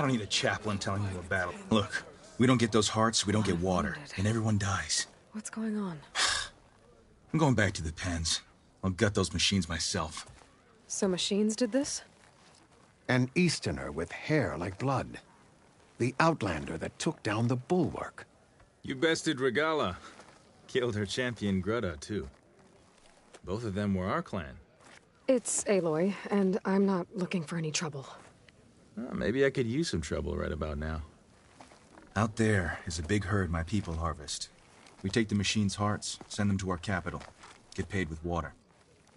I don't need a chaplain telling me to battle. Look, we don't get those hearts, we don't get water, and everyone dies. What's going on? I'm going back to the pens. I'll gut those machines myself. So machines did this? An Easterner with hair like blood. The Outlander that took down the Bulwark. You bested Regala. Killed her champion Grudda, too. Both of them were our clan. It's Aloy, and I'm not looking for any trouble. Maybe I could use some trouble right about now. Out there is a big herd my people harvest. We take the machines' hearts, send them to our capital, get paid with water.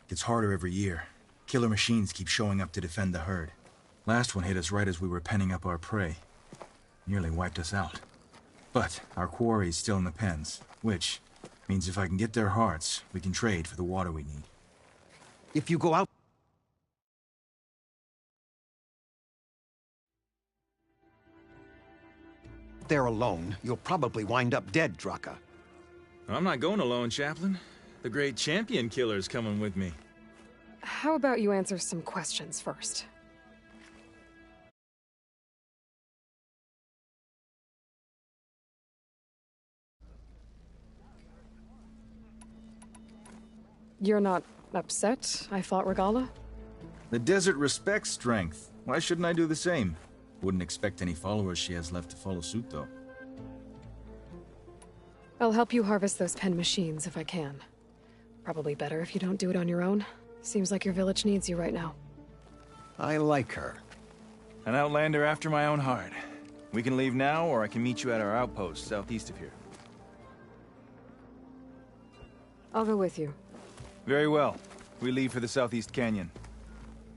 Gets harder every year. Killer machines keep showing up to defend the herd. Last one hit us right as we were penning up our prey. Nearly wiped us out. But our quarry is still in the pens, which means if I can get their hearts, we can trade for the water we need. If you go out there alone, you'll probably wind up dead, Draka. I'm not going alone, Chaplain. The great champion killer's coming with me. How about you answer some questions first? You're not upset I fought Regala? The desert respects strength. Why shouldn't I do the same? Wouldn't expect any followers she has left to follow suit, though. I'll help you harvest those pen machines if I can. Probably better if you don't do it on your own. Seems like your village needs you right now. I like her. An Outlander after my own heart. We can leave now, or I can meet you at our outpost southeast of here. I'll go with you. Very well. We leave for the Southeast Canyon.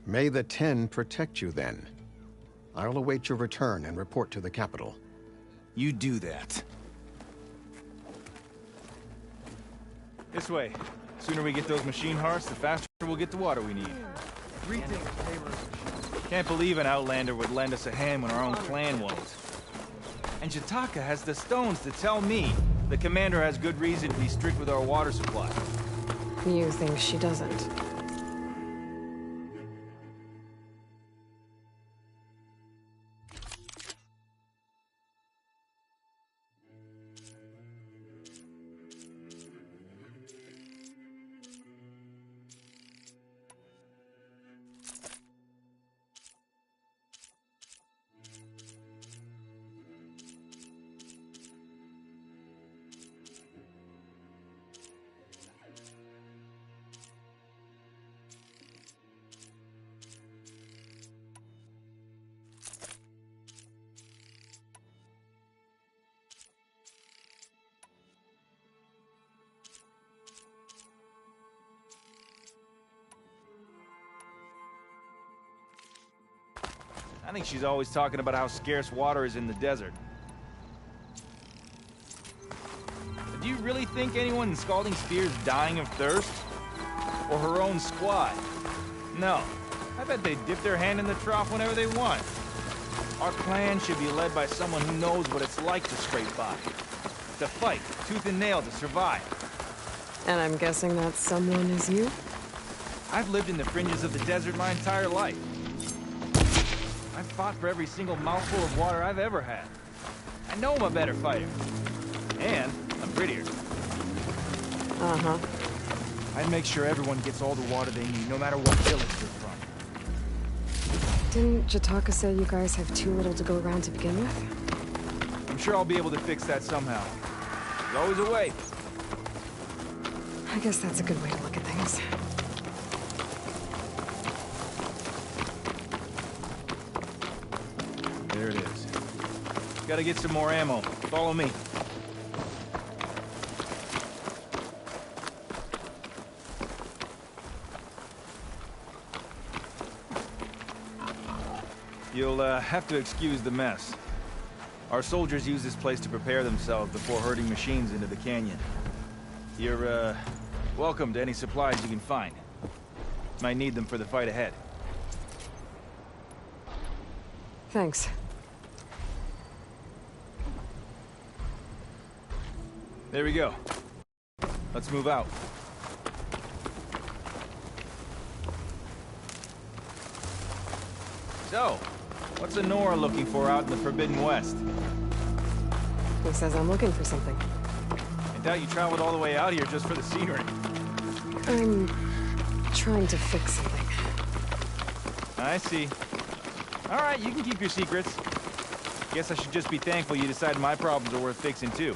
May the Ten protect you then. I'll await your return and report to the capital. You do that. This way. Sooner we get those machine hearts, the faster we'll get the water we need. Can't believe an Outlander would lend us a hand when our own clan won't. And Jataka has the stones to tell me the commander has good reason to be strict with our water supply. You think she doesn't? I think she's always talking about how scarce water is in the desert. But do you really think anyone in Scalding Spear is dying of thirst? Or her own squad? No. I bet they dip their hand in the trough whenever they want. Our clan should be led by someone who knows what it's like to scrape by. To fight, tooth and nail to survive. And I'm guessing that someone is you? I've lived in the fringes of the desert my entire life. I've fought for every single mouthful of water I've ever had. I know I'm a better fighter. And I'm prettier. Uh-huh. I'd make sure everyone gets all the water they need, no matter what village they're from. Didn't Jataka say you guys have too little to go around to begin with? I'm sure I'll be able to fix that somehow. There's always a way. I guess that's a good way to look at things. There it is. Gotta get some more ammo. Follow me. You'll have to excuse the mess. Our soldiers use this place to prepare themselves before herding machines into the canyon. You're, welcome to any supplies you can find. Might need them for the fight ahead. Thanks. There we go. Let's move out. So, What's Honora looking for out in the Forbidden West? Who says I'm looking for something? I doubt you traveled all the way out here just for the scenery. I'm trying to fix something. I see. All right, you can keep your secrets. Guess I should just be thankful you decided my problems are worth fixing too.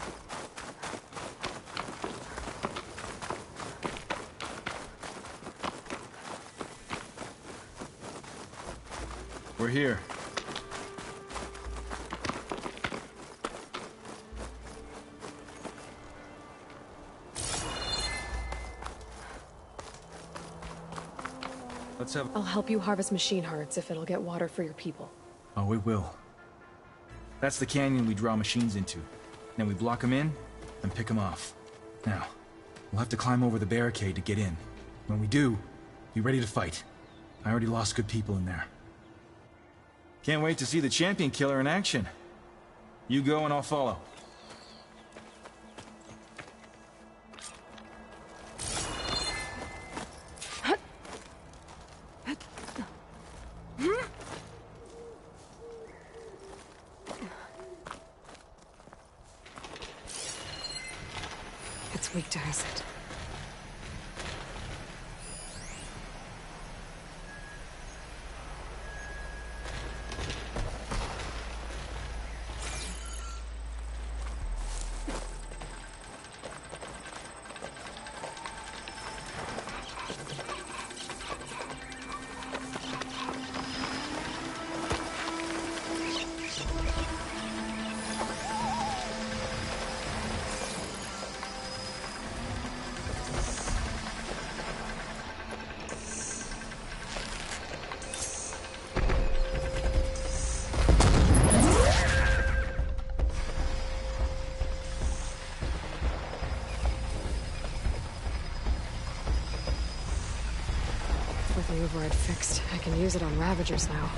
We're here. Let's have... I'll help you harvest machine hearts if it'll get water for your people. Oh, it will. That's the canyon we draw machines into. Then we block them in, and pick them off. Now, we'll have to climb over the barricade to get in. When we do, be ready to fight. I already lost good people in there. Can't wait to see the champion killer in action. You go and I'll follow. It's weak to acid. With the override fixed, I can use it on Ravagers now.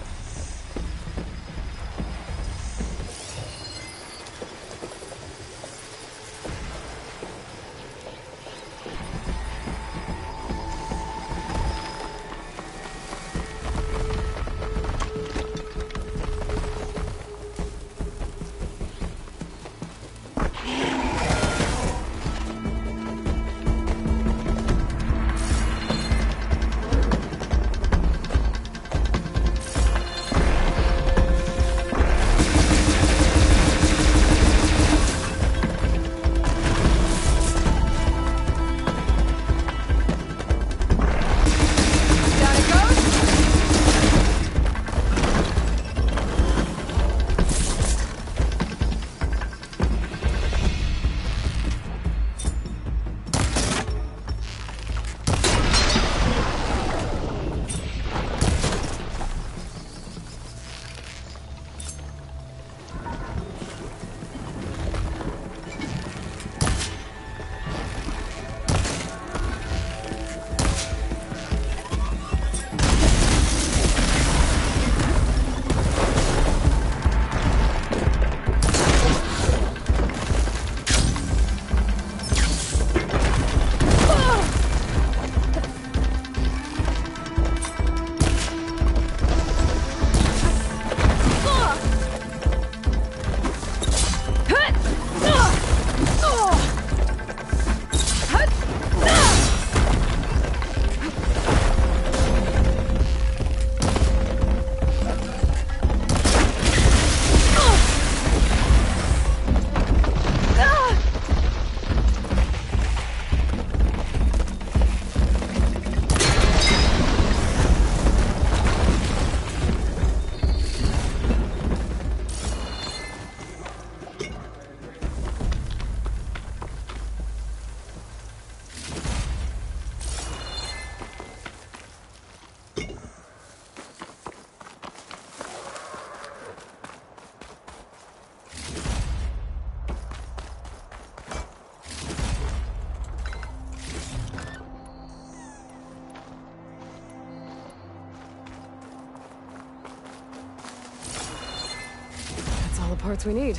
All the parts we need.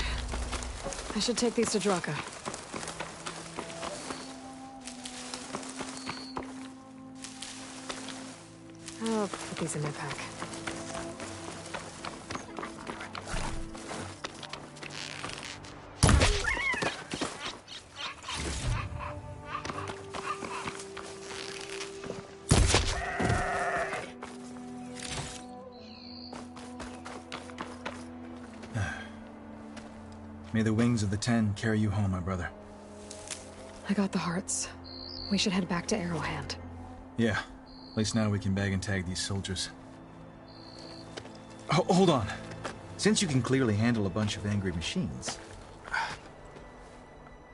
I should take these to Draka. I'll put these in my pack. May the wings of the Ten carry you home, my brother. I got the hearts. We should head back to Arrowhand. Yeah. At least now we can bag and tag these soldiers. Hold on. Since you can clearly handle a bunch of angry machines,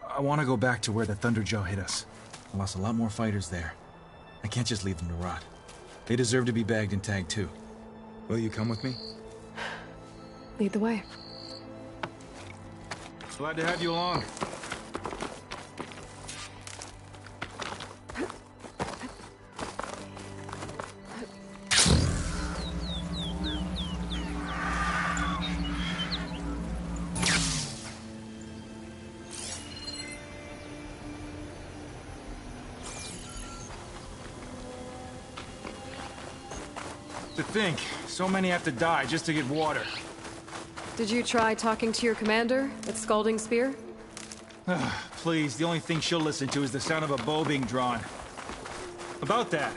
I want to go back to where the Thunderjaw hit us. I lost a lot more fighters there. I can't just leave them to rot. They deserve to be bagged and tagged too. Will you come with me? Lead the way. Glad to have you along. To think, so many have to die just to get water. Did you try talking to your commander at Scalding Spear? Please, the only thing she'll listen to is the sound of a bow being drawn. About that,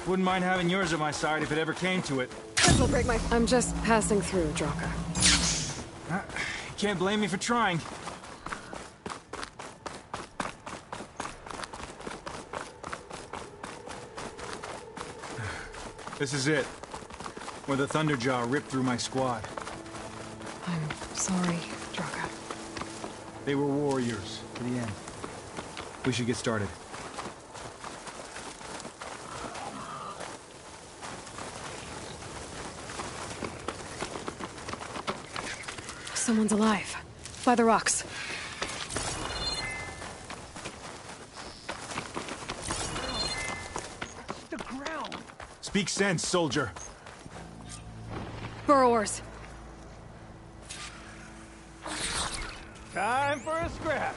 wouldn't mind having yours at my side if it ever came to it. This'll break my... I'm just passing through, Draka. You can't blame me for trying. This is it. Where the Thunderjaw ripped through my squad. I'm sorry, Draka. They were warriors to the end. We should get started. Someone's alive. By the rocks. The ground! Speak sense, soldier. Burrowers. Time for a scrap.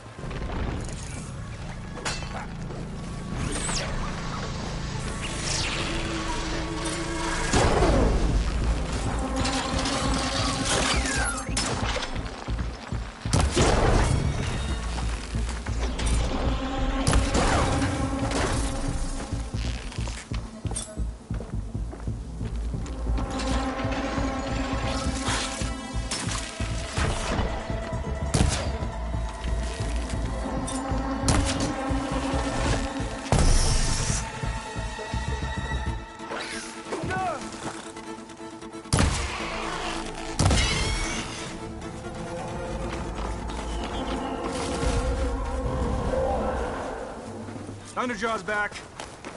Thunderjaw's back.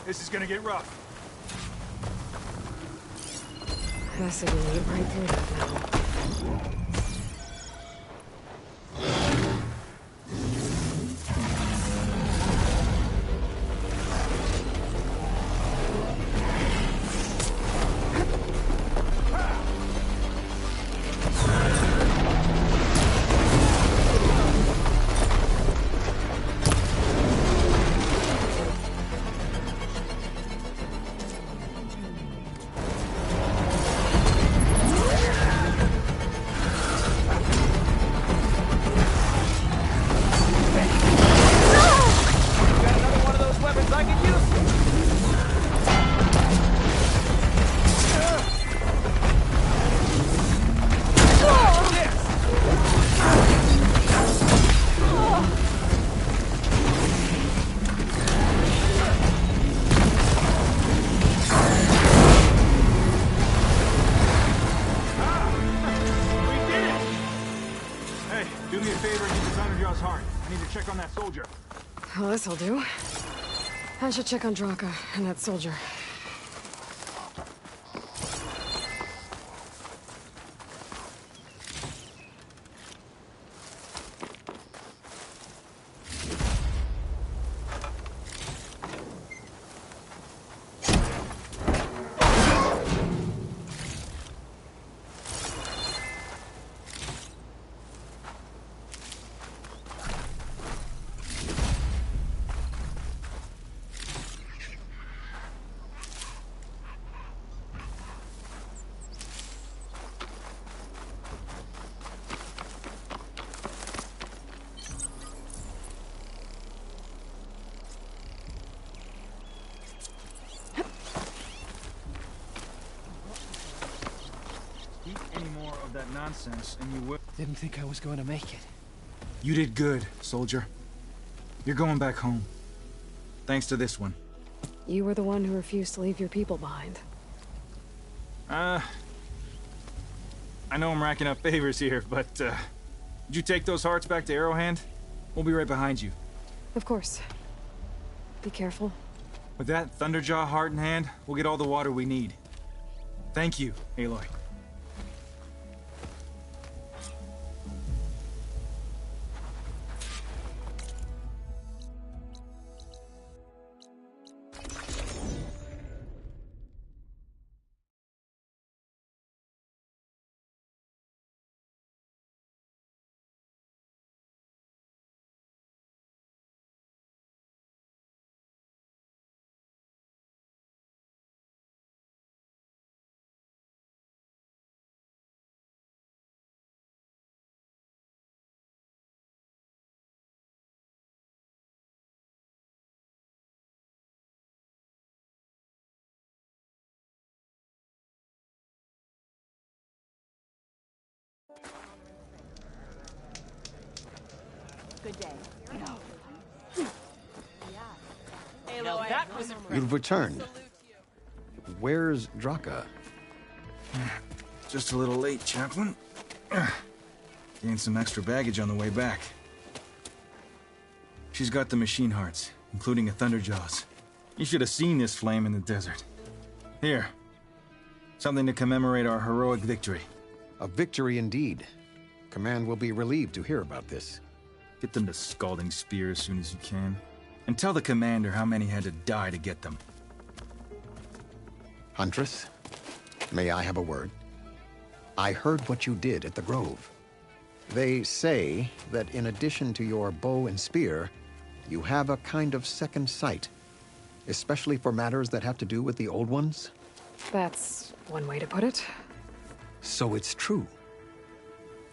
This is gonna get rough. Acid will eat right through that now. Do me a favor and get the Thunderjaw's heart. I need to check on that soldier. Well, this'll do. I should check on Draka and that soldier. Eat any more of that nonsense, and you will. Didn't think I was going to make it. You did good, soldier. You're going back home. Thanks to this one. You were the one who refused to leave your people behind. I know I'm racking up favors here, but, did you take those hearts back to Arrowhand? We'll be right behind you. Of course. Be careful. With that Thunderjaw heart in hand, we'll get all the water we need. Thank you, Aloy. Good day. You've returned. Where's Draka? Just a little late, Chaplain. Gained some extra baggage on the way back. She's got the machine hearts, including a Thunderjaws. You should have seen this flame in the desert. Here. Something to commemorate our heroic victory. A victory indeed. Command will be relieved to hear about this. Get them to Scalding Spear as soon as you can. And tell the commander how many had to die to get them. Huntress, may I have a word? I heard what you did at the Grove. They say that in addition to your bow and spear, you have a kind of second sight, especially for matters that have to do with the Old Ones. That's one way to put it. So it's true.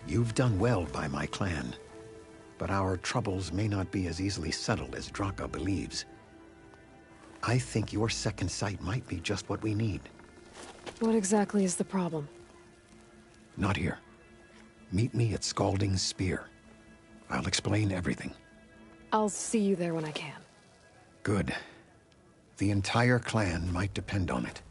You've done well by my clan, but our troubles may not be as easily settled as Draka believes. I think your second sight might be just what we need. What exactly is the problem? Not here. Meet me at Scalding Spear. I'll explain everything. I'll see you there when I can. Good. The entire clan might depend on it.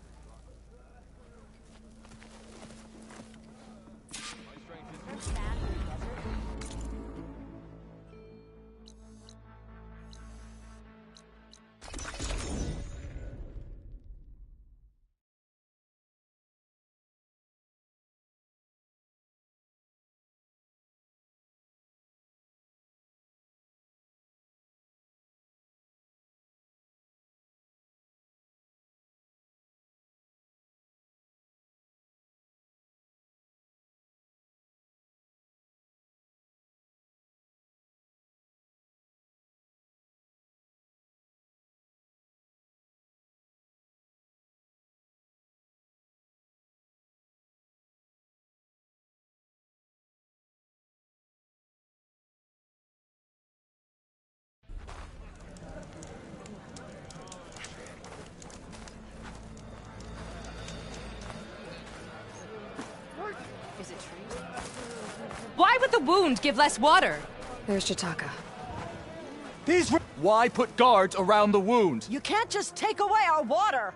Why would the wound give less water? There's Jataka. Why put guards around the wound? You can't just take away our water!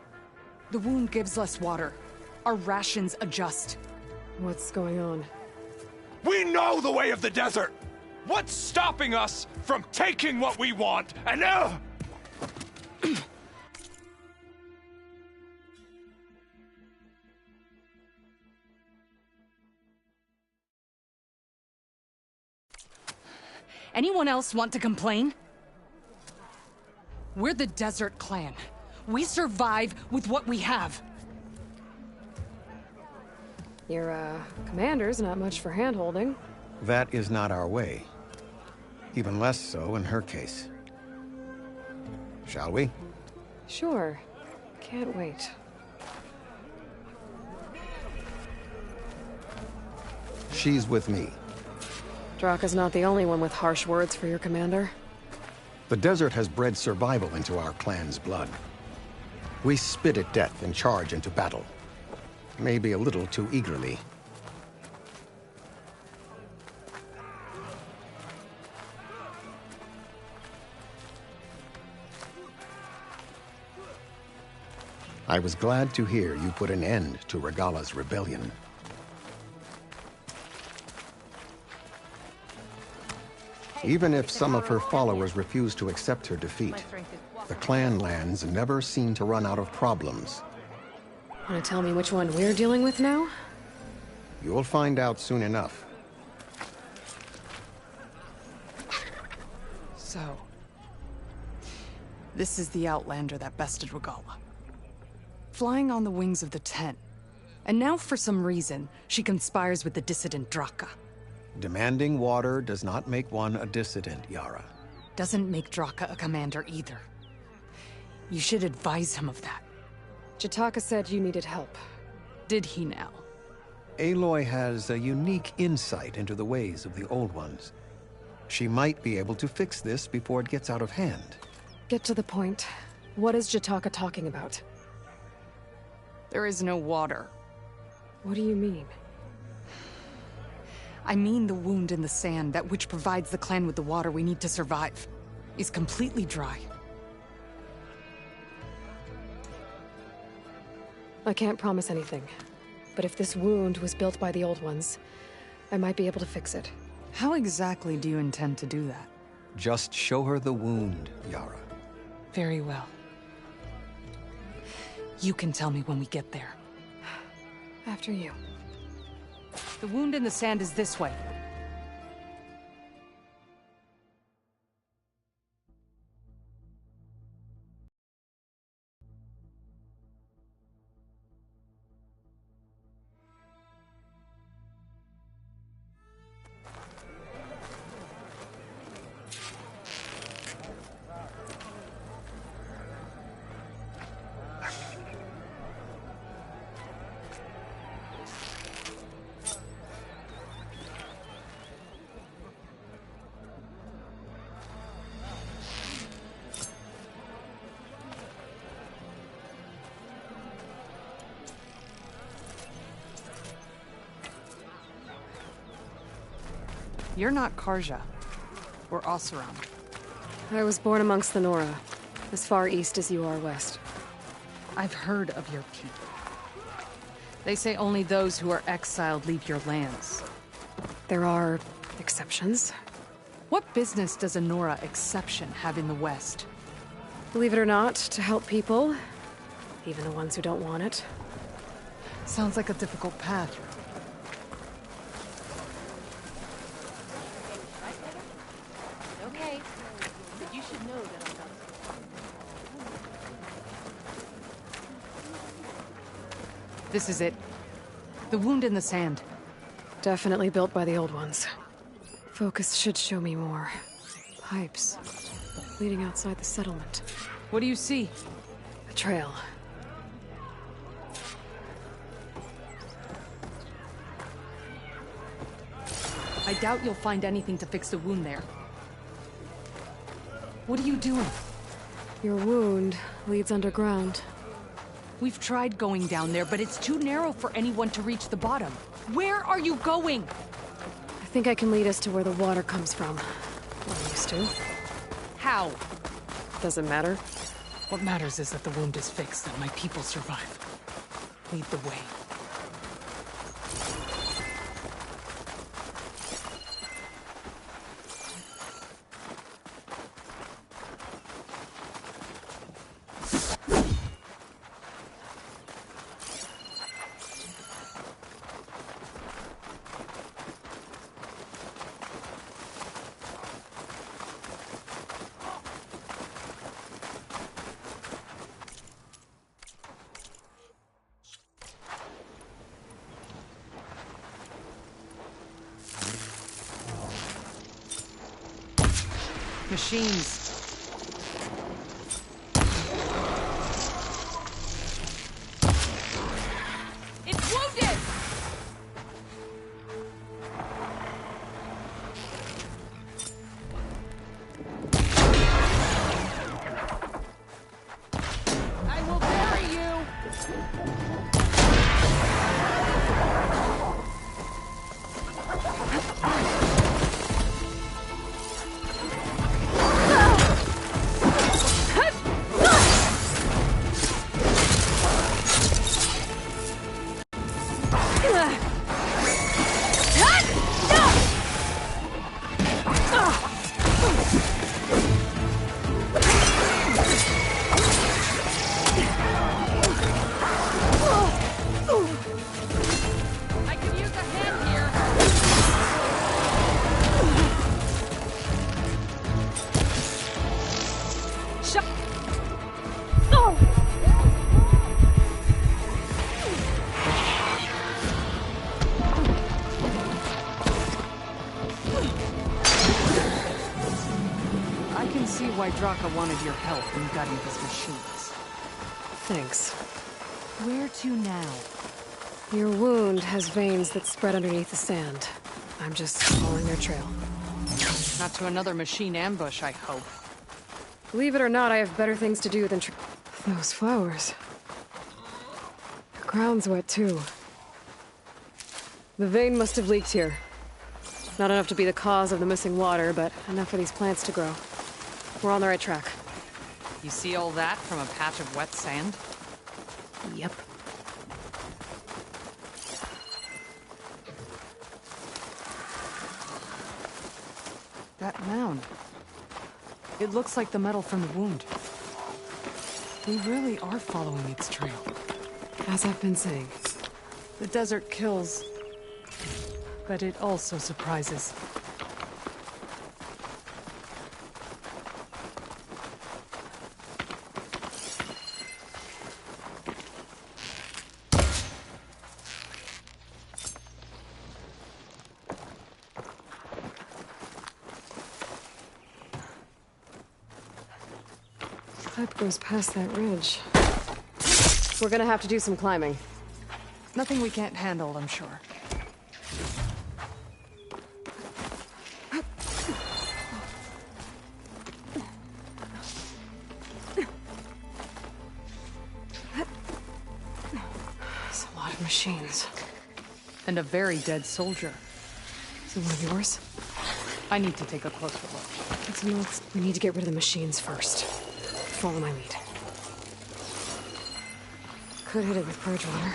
The wound gives less water. Our rations adjust. What's going on? We know the way of the desert! What's stopping us from taking what we want and Anyone else want to complain? We're the Desert Clan. We survive with what we have. Your, commander's not much for hand-holding. That is not our way. Even less so in her case. Shall we? Sure. Can't wait. She's with me. Draka's not the only one with harsh words for your commander. The desert has bred survival into our clan's blood. We spit at death and charge into battle. Maybe a little too eagerly. I was glad to hear you put an end to Regala's rebellion. Even if some of her followers refuse to accept her defeat, the clan lands never seem to run out of problems. Want to tell me which one we're dealing with now? You'll find out soon enough. So, this is the Outlander that bested Regala. Flying on the wings of the Ten. And now, for some reason, she conspires with the dissident Draka. Demanding water does not make one a dissident, Yara. Doesn't make Draka a commander either. You should advise him of that. Jataka said you needed help. Did he now? Aloy has a unique insight into the ways of the Old Ones. She might be able to fix this before it gets out of hand. Get to the point. What is Jataka talking about? There is no water. What do you mean? I mean the wound in the sand, that which provides the clan with the water we need to survive, is completely dry. I can't promise anything. But if this wound was built by the Old Ones, I might be able to fix it. How exactly do you intend to do that? Just show her the wound, Yara. Very well. You can tell me when we get there. After you. The wound in the sand is this way. You're not Karja, or Oseram. I was born amongst the Nora, as far east as you are west. I've heard of your people. They say only those who are exiled leave your lands. There are exceptions. What business does a Nora exception have in the West? Believe it or not, to help people, even the ones who don't want it. Sounds like a difficult path. Okay, but you should know that I'm not. This is it. The wound in the sand. Definitely built by the Old Ones. Focus should show me more. Pipes. Leading outside the settlement. What do you see? A trail. I doubt you'll find anything to fix the wound there. What are you doing? Your wound leads underground. We've tried going down there, but it's too narrow for anyone to reach the bottom. Where are you going? I think I can lead us to where the water comes from. Well, I used to. How? Doesn't matter. What matters is that the wound is fixed and my people survive. Lead the way. Machines. It's wounded! I will bury you! Draka wanted your help in gutting his machines. Thanks. Where to now? Your wound has veins that spread underneath the sand. I'm just following their trail. Not to another machine ambush, I hope. Believe it or not, I have better things to do than those flowers. The ground's wet, too. The vein must have leaked here. Not enough to be the cause of the missing water, but enough for these plants to grow. We're on the right track. You see all that from a patch of wet sand? Yep. That mound. It looks like the metal from the wound. We really are following its trail. As I've been saying. The desert kills, but it also surprises. Pipe goes past that ridge. We're gonna have to do some climbing. Nothing we can't handle, I'm sure. It's a lot of machines. And a very dead soldier. Is it one of yours? I need to take a closer look. Take some notes. We need to get rid of the machines first. Follow my lead. Could hit it with purge water.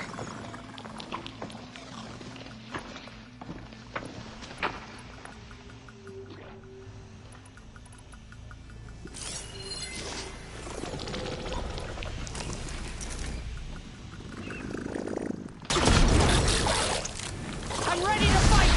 I'm ready to fight!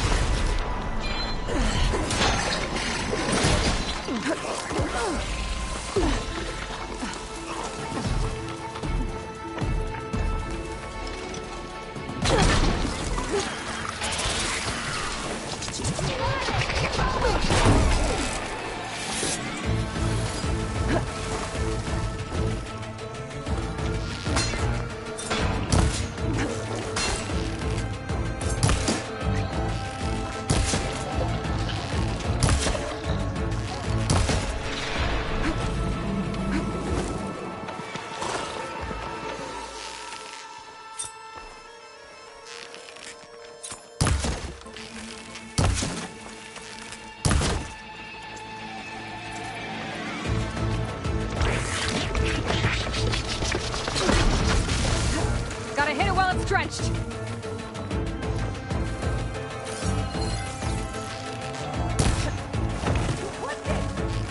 Gotta hit it while it's drenched.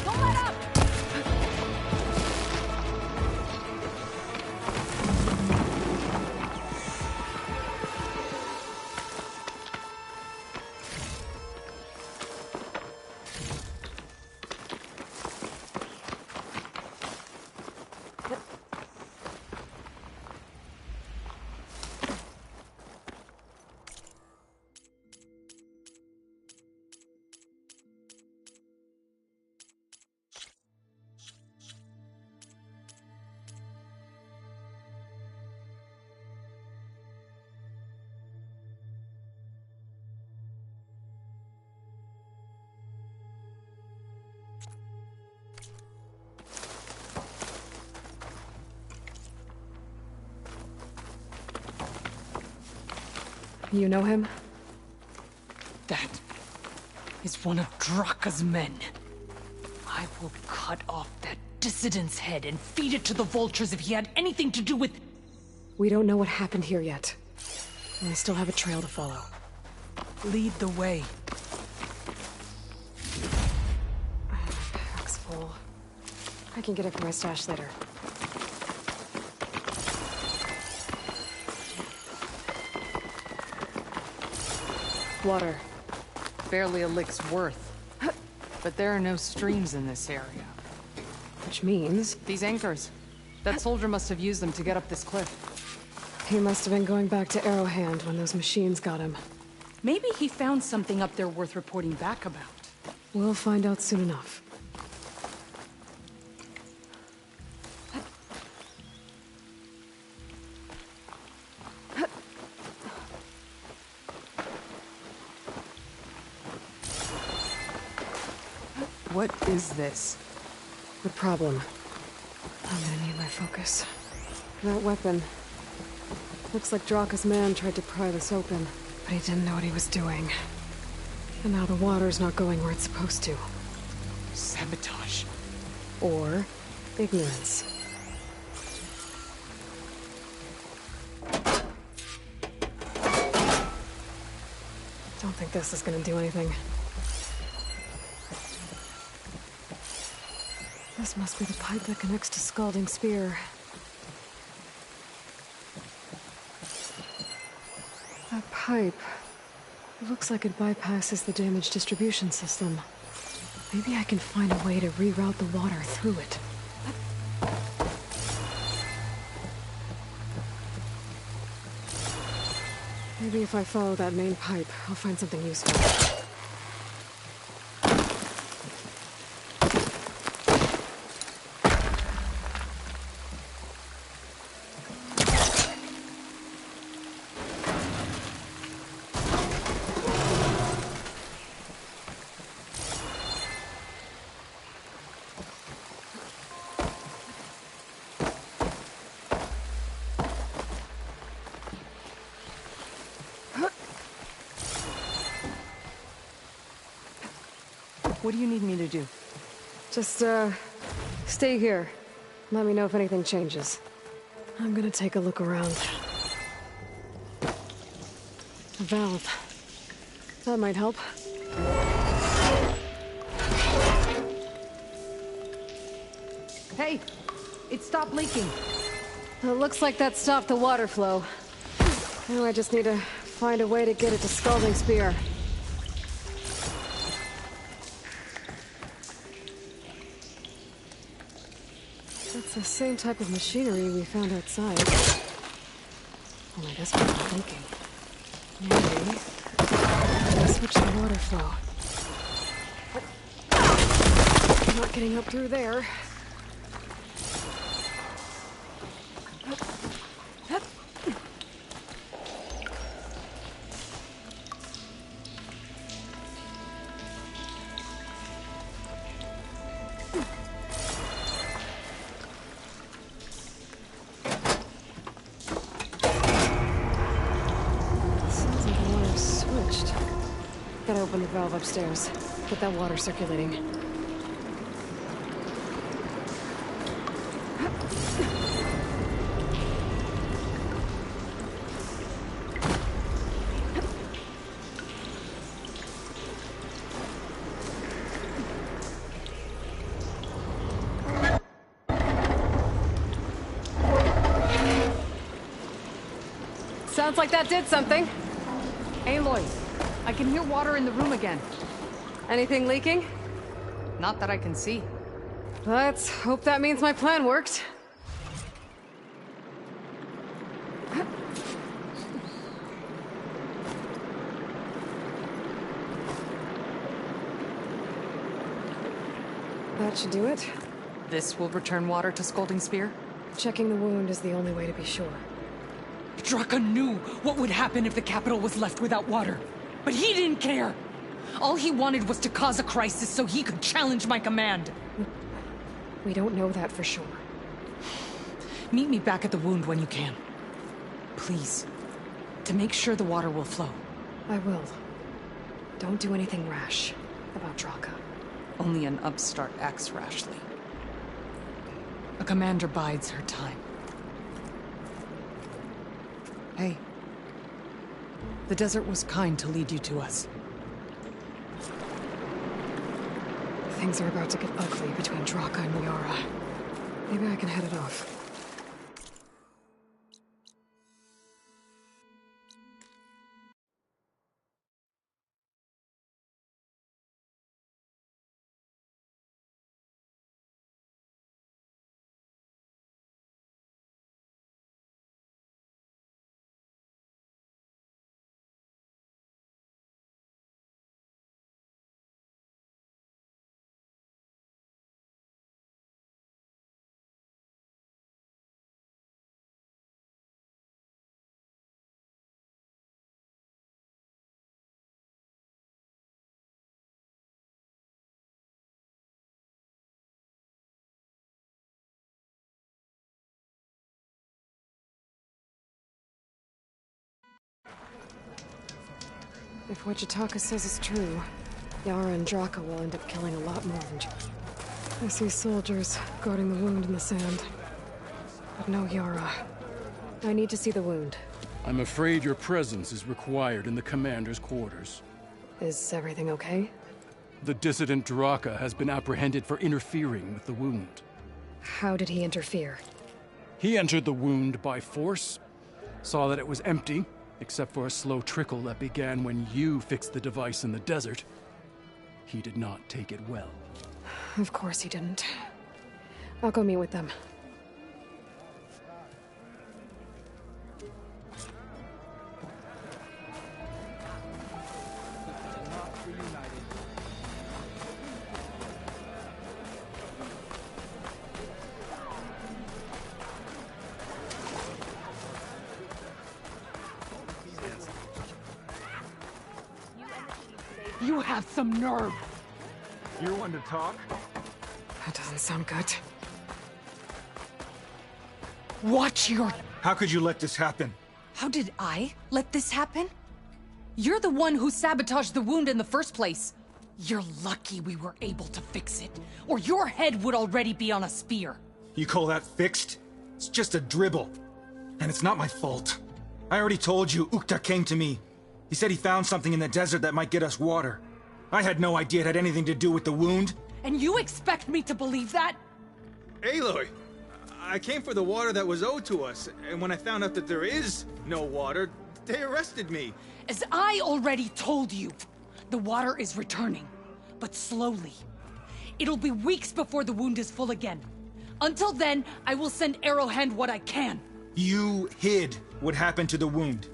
Don't let up! You know him? That is one of Draka's men. I will cut off that dissident's head and feed it to the vultures if he had anything to do with... We don't know what happened here yet. And I still have a trail to follow. Lead the way. Pack's full. I can get it from my stash later. Water. Barely a lick's worth. But there are no streams in this area. Which means... These anchors. That soldier must have used them to get up this cliff. He must have been going back to Arrowhand when those machines got him. Maybe he found something up there worth reporting back about. We'll find out soon enough. What is this? Good problem. I'm gonna need my focus. That weapon. Looks like Draka's man tried to pry this open, but he didn't know what he was doing. And now the water's not going where it's supposed to. Sabotage. Or ignorance. Don't think this is gonna do anything. This must be the pipe that connects to Scalding Spear. That pipe... It looks like it bypasses the damage distribution system. Maybe I can find a way to reroute the water through it. Maybe if I follow that main pipe, I'll find something useful. What do you need me to do? Just, stay here. Let me know if anything changes. I'm gonna take a look around. A valve. That might help. Hey! It stopped leaking. It looks like that stopped the water flow. Now I just need to find a way to get it to Scalding Spear. That's the same type of machinery we found outside. Only this one's not leaking. Maybe I switch the water flow. I'm not getting up through there. Gotta open the valve upstairs. Get that water circulating. Sounds like that did something. Aloy, I can hear water in the room again. Anything leaking? Not that I can see. Let's hope that means my plan worked. That should do it. This will return water to Scalding Spear? Checking the wound is the only way to be sure. Draka knew what would happen if the capital was left without water. But he didn't care! All he wanted was to cause a crisis so he could challenge my command. We don't know that for sure. Meet me back at the wound when you can. Please. To make sure the water will flow. I will. Don't do anything rash about Draka. Only an upstart acts rashly. A commander bides her time. Hey. The desert was kind to lead you to us. Things are about to get ugly between Draka and Liara. Maybe I can head it off. If what Jataka says is true, Yara and Draka will end up killing a lot more than I see soldiers guarding the wound in the sand. But no Yara. I need to see the wound. I'm afraid your presence is required in the commander's quarters. Is everything okay? The dissident Draka has been apprehended for interfering with the wound. How did he interfere? He entered the wound by force, saw that it was empty, except for a slow trickle that began when you fixed the device in the desert. He did not take it well. Of course he didn't. I'll go meet with them. You have some nerve. You want to talk? That doesn't sound good. Watch your... How could you let this happen? How did I let this happen? You're the one who sabotaged the wound in the first place. You're lucky we were able to fix it, or your head would already be on a spear. You call that fixed? It's just a dribble. And it's not my fault. I already told you, Ukta came to me. He said he found something in the desert that might get us water. I had no idea it had anything to do with the wound. And you expect me to believe that? Aloy, I came for the water that was owed to us, and when I found out that there is no water, they arrested me. As I already told you, the water is returning, but slowly. It'll be weeks before the wound is full again. Until then, I will send Arrowhand what I can. You hid what happened to the wound.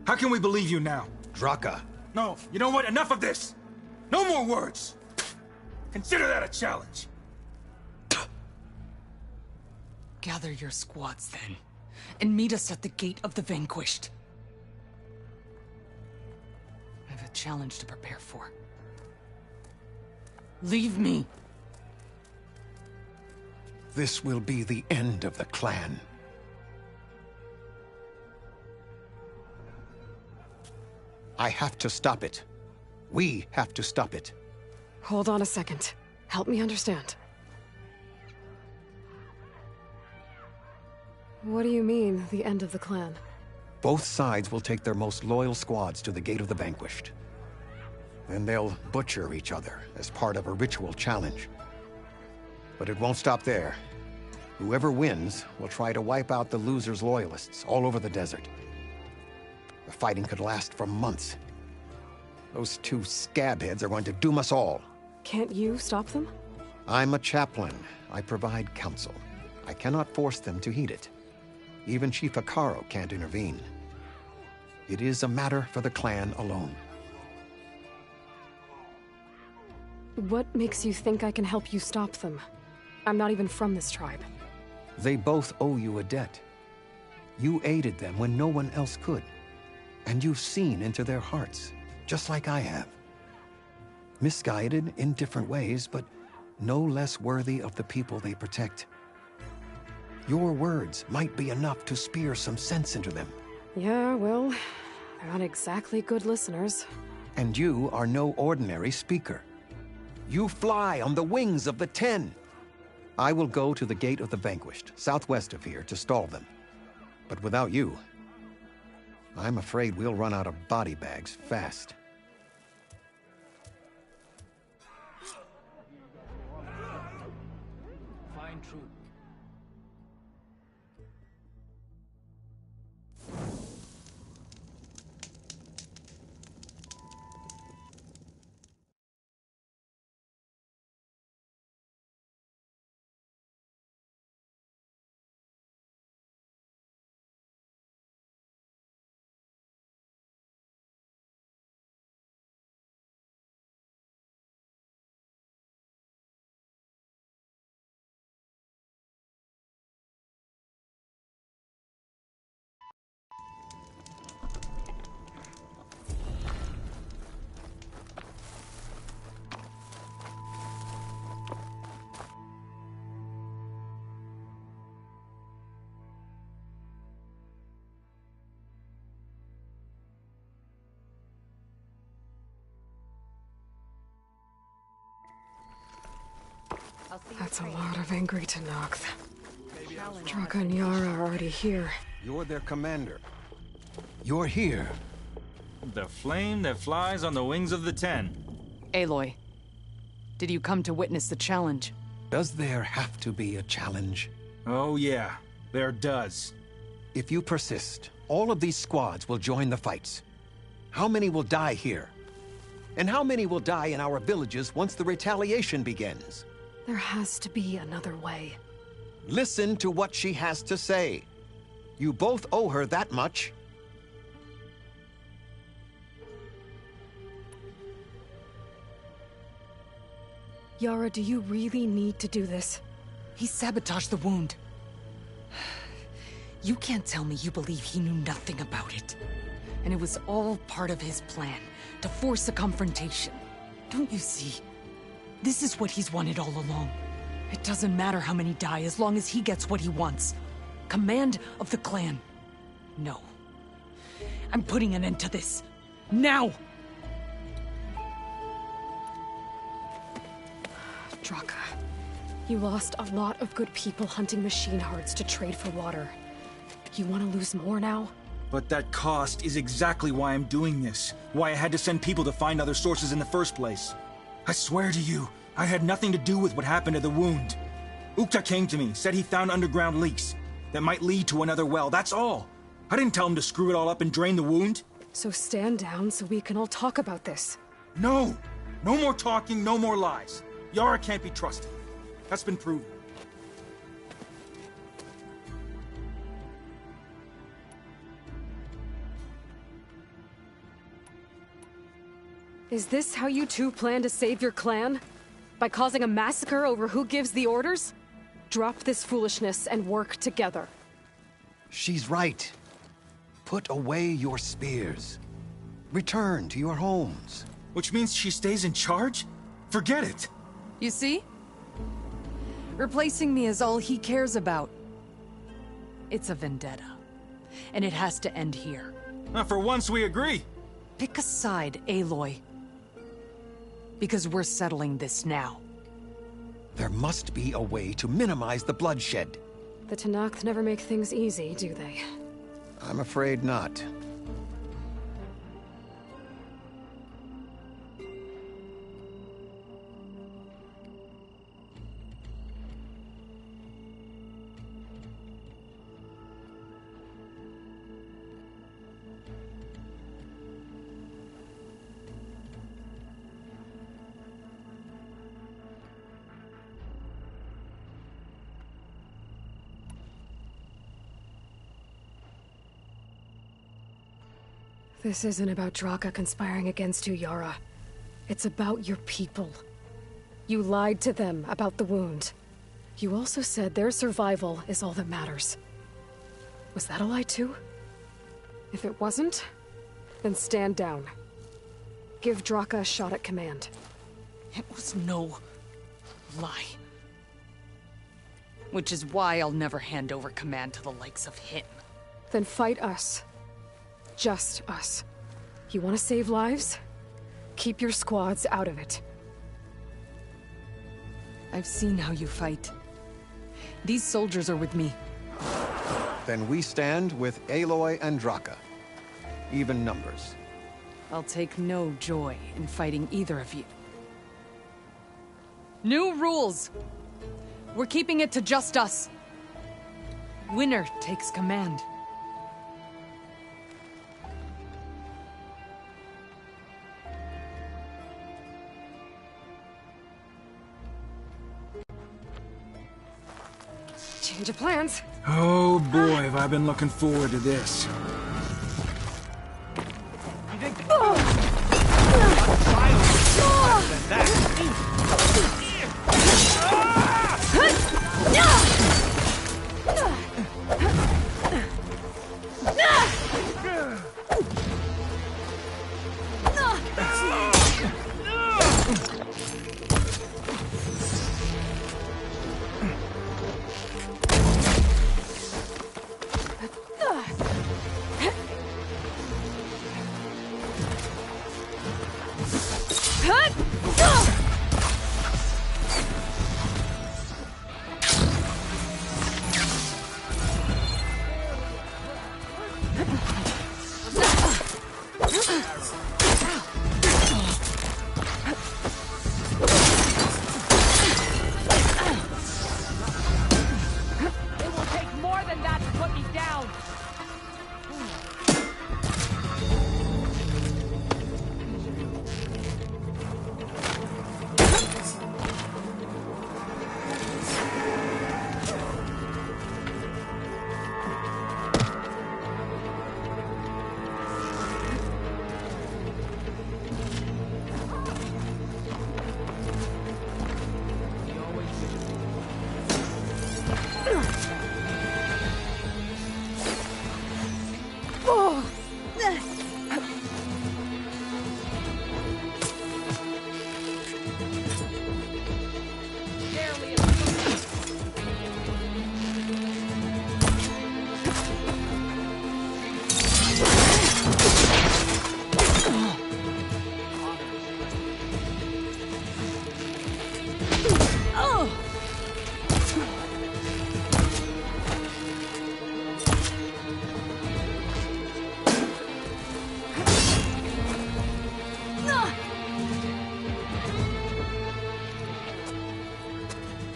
How can we believe you now? Draka. No, you know what? Enough of this! No more words! Consider that a challenge! Gather your squads then, and meet us at the Gate of the Vanquished. I have a challenge to prepare for. Leave me. This will be the end of the clan. I have to stop it. We have to stop it. Hold on a second. Help me understand. What do you mean, the end of the clan? Both sides will take their most loyal squads to the Gate of the Vanquished. Then they'll butcher each other as part of a ritual challenge. But it won't stop there. Whoever wins will try to wipe out the loser's loyalists all over the desert. The fighting could last for months. Those two scabheads are going to doom us all. Can't you stop them? I'm a chaplain. I provide counsel. I cannot force them to heed it. Even Chief Hekarro can't intervene. It is a matter for the clan alone. What makes you think I can help you stop them? I'm not even from this tribe. They both owe you a debt. You aided them when no one else could. And you've seen into their hearts, just like I have. Misguided in different ways, but no less worthy of the people they protect. Your words might be enough to spear some sense into them. Yeah, well, they're not exactly good listeners. And you are no ordinary speaker. You fly on the wings of the Ten. I will go to the Gate of the Vanquished, southwest of here, to stall them. But without you, I'm afraid we'll run out of body bags fast. Fine truth. That's a lot of angry Tenakth. Draka and Yara are already here. You're their commander. You're here. The flame that flies on the wings of the Ten. Aloy, did you come to witness the challenge? Does there have to be a challenge? Oh yeah, there does. If you persist, all of these squads will join the fights. How many will die here? And how many will die in our villages once the retaliation begins? There has to be another way. Listen to what she has to say. You both owe her that much. Yara, do you really need to do this? He sabotaged the wound. You can't tell me you believe he knew nothing about it. And it was all part of his plan, to force a confrontation. Don't you see? This is what he's wanted all along. It doesn't matter how many die as long as he gets what he wants. Command of the clan. No. I'm putting an end to this. Now! Draka, you lost a lot of good people hunting machine hearts to trade for water. You want to lose more now? But that cost is exactly why I'm doing this. Why I had to send people to find other sources in the first place. I swear to you, I had nothing to do with what happened to the wound. Ukta came to me, said he found underground leaks that might lead to another well, that's all. I didn't tell him to screw it all up and drain the wound. So stand down so we can all talk about this. No! No more talking, no more lies. Yara can't be trusted. That's been proven. Is this how you two plan to save your clan? By causing a massacre over who gives the orders? Drop this foolishness and work together. She's right. Put away your spears. Return to your homes. Which means she stays in charge? Forget it! You see? Replacing me is all he cares about. It's a vendetta. And it has to end here. For once we agree. Pick a side, Aloy. Because we're settling this now. There must be a way to minimize the bloodshed. The Tenakth never make things easy, do they? I'm afraid not. This isn't about Draka conspiring against you, Yara. It's about your people. You lied to them about the wound. You also said their survival is all that matters. Was that a lie too? If it wasn't, then stand down. Give Draka a shot at command. It was no lie. Which is why I'll never hand over command to the likes of him. Then fight us. Just us. You want to save lives? Keep your squads out of it. I've seen how you fight. These soldiers are with me. Then we stand with Aloy and Draka. Even numbers. I'll take no joy in fighting either of you. New rules! We're keeping it to just us. Winner takes command. Change of plans. Oh boy, have I been looking forward to this. You think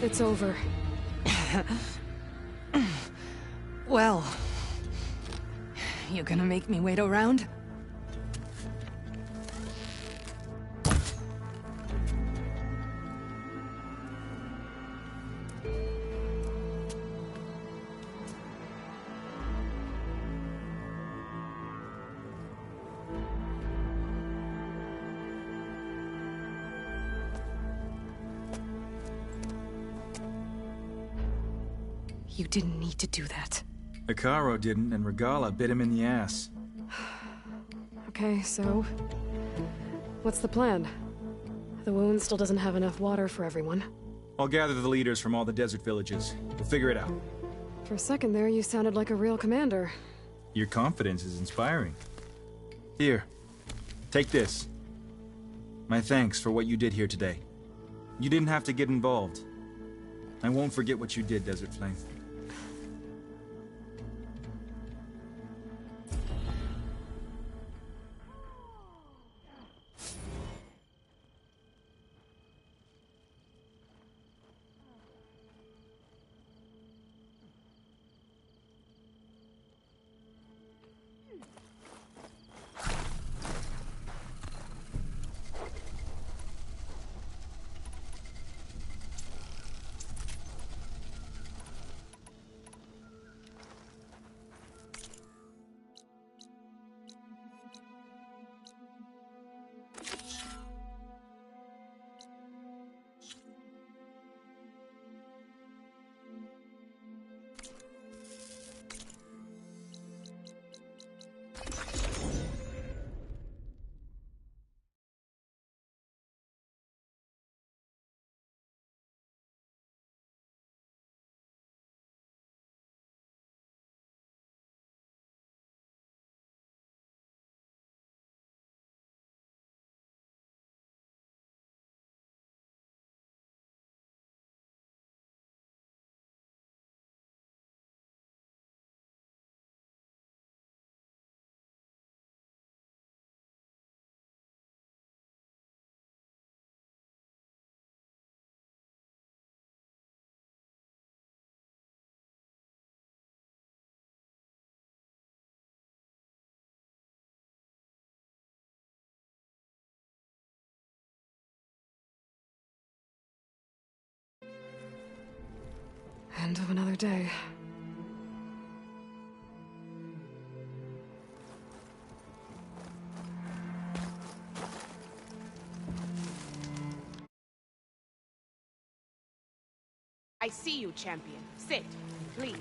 It's over. Well, you gonna make me wait around? You didn't need to do that. Icaro didn't, and Regala bit him in the ass. Okay, so... what's the plan? The wound still doesn't have enough water for everyone. I'll gather the leaders from all the desert villages. We'll figure it out. For a second there, you sounded like a real commander. Your confidence is inspiring. Here, take this. My thanks for what you did here today. You didn't have to get involved. I won't forget what you did, Desert Flame. End of another day. I see you, champion. Sit, please.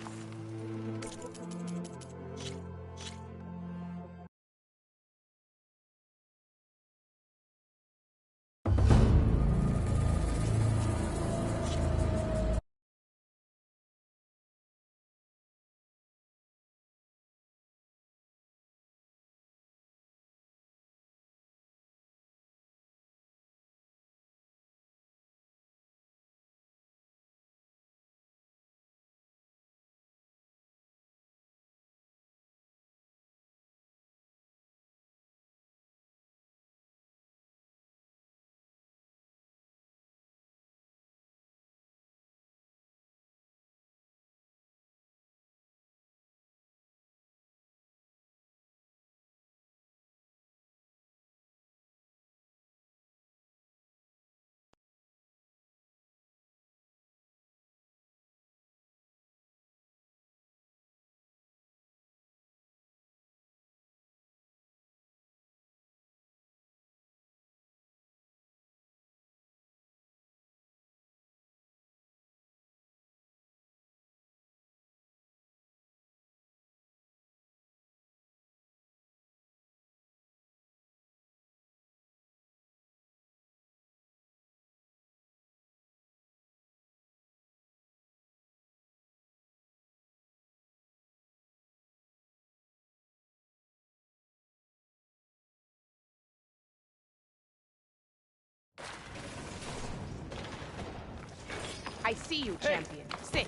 I see you, champion. Sit,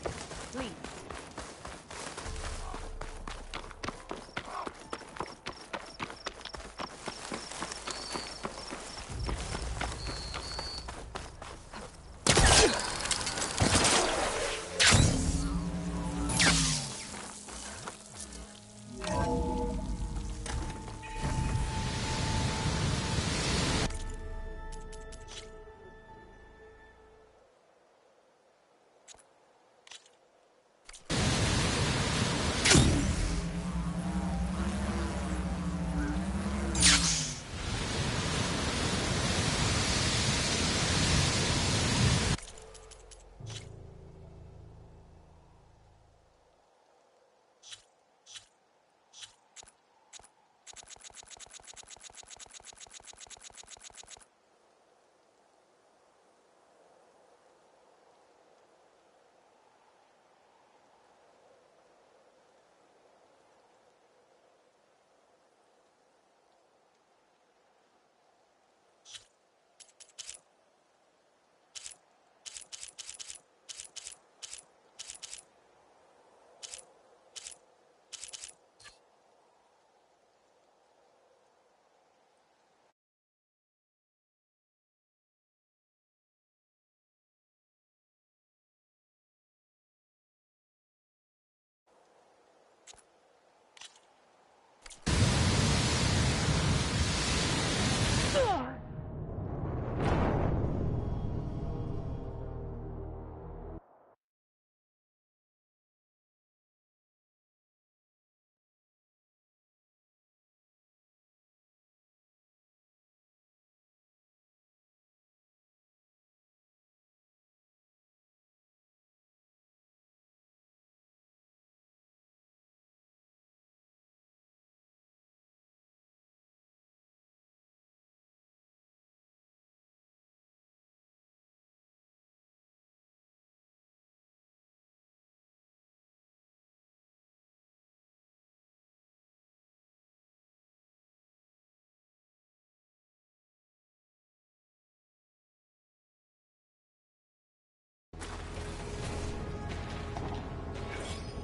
please.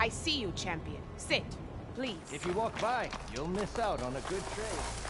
I see you, champion. Sit, please. If you walk by, you'll miss out on a good trade.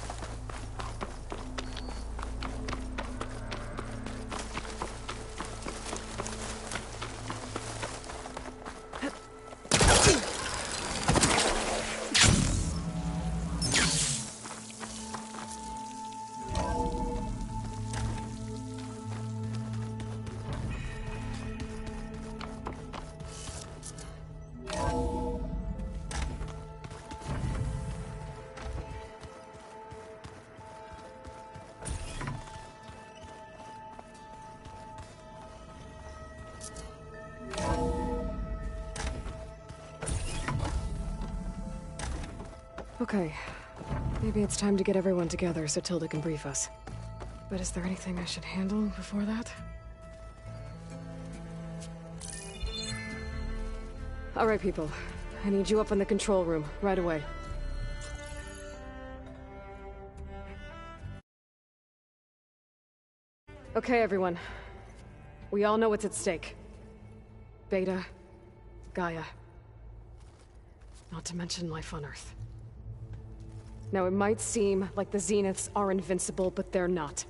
Okay. Maybe it's time to get everyone together so Tilda can brief us. But is there anything I should handle before that? Alright, people. I need you up in the control room, right away. Okay, everyone. We all know what's at stake. Beta, Gaia. Not to mention life on Earth. Now, it might seem like the Zeniths are invincible, but they're not.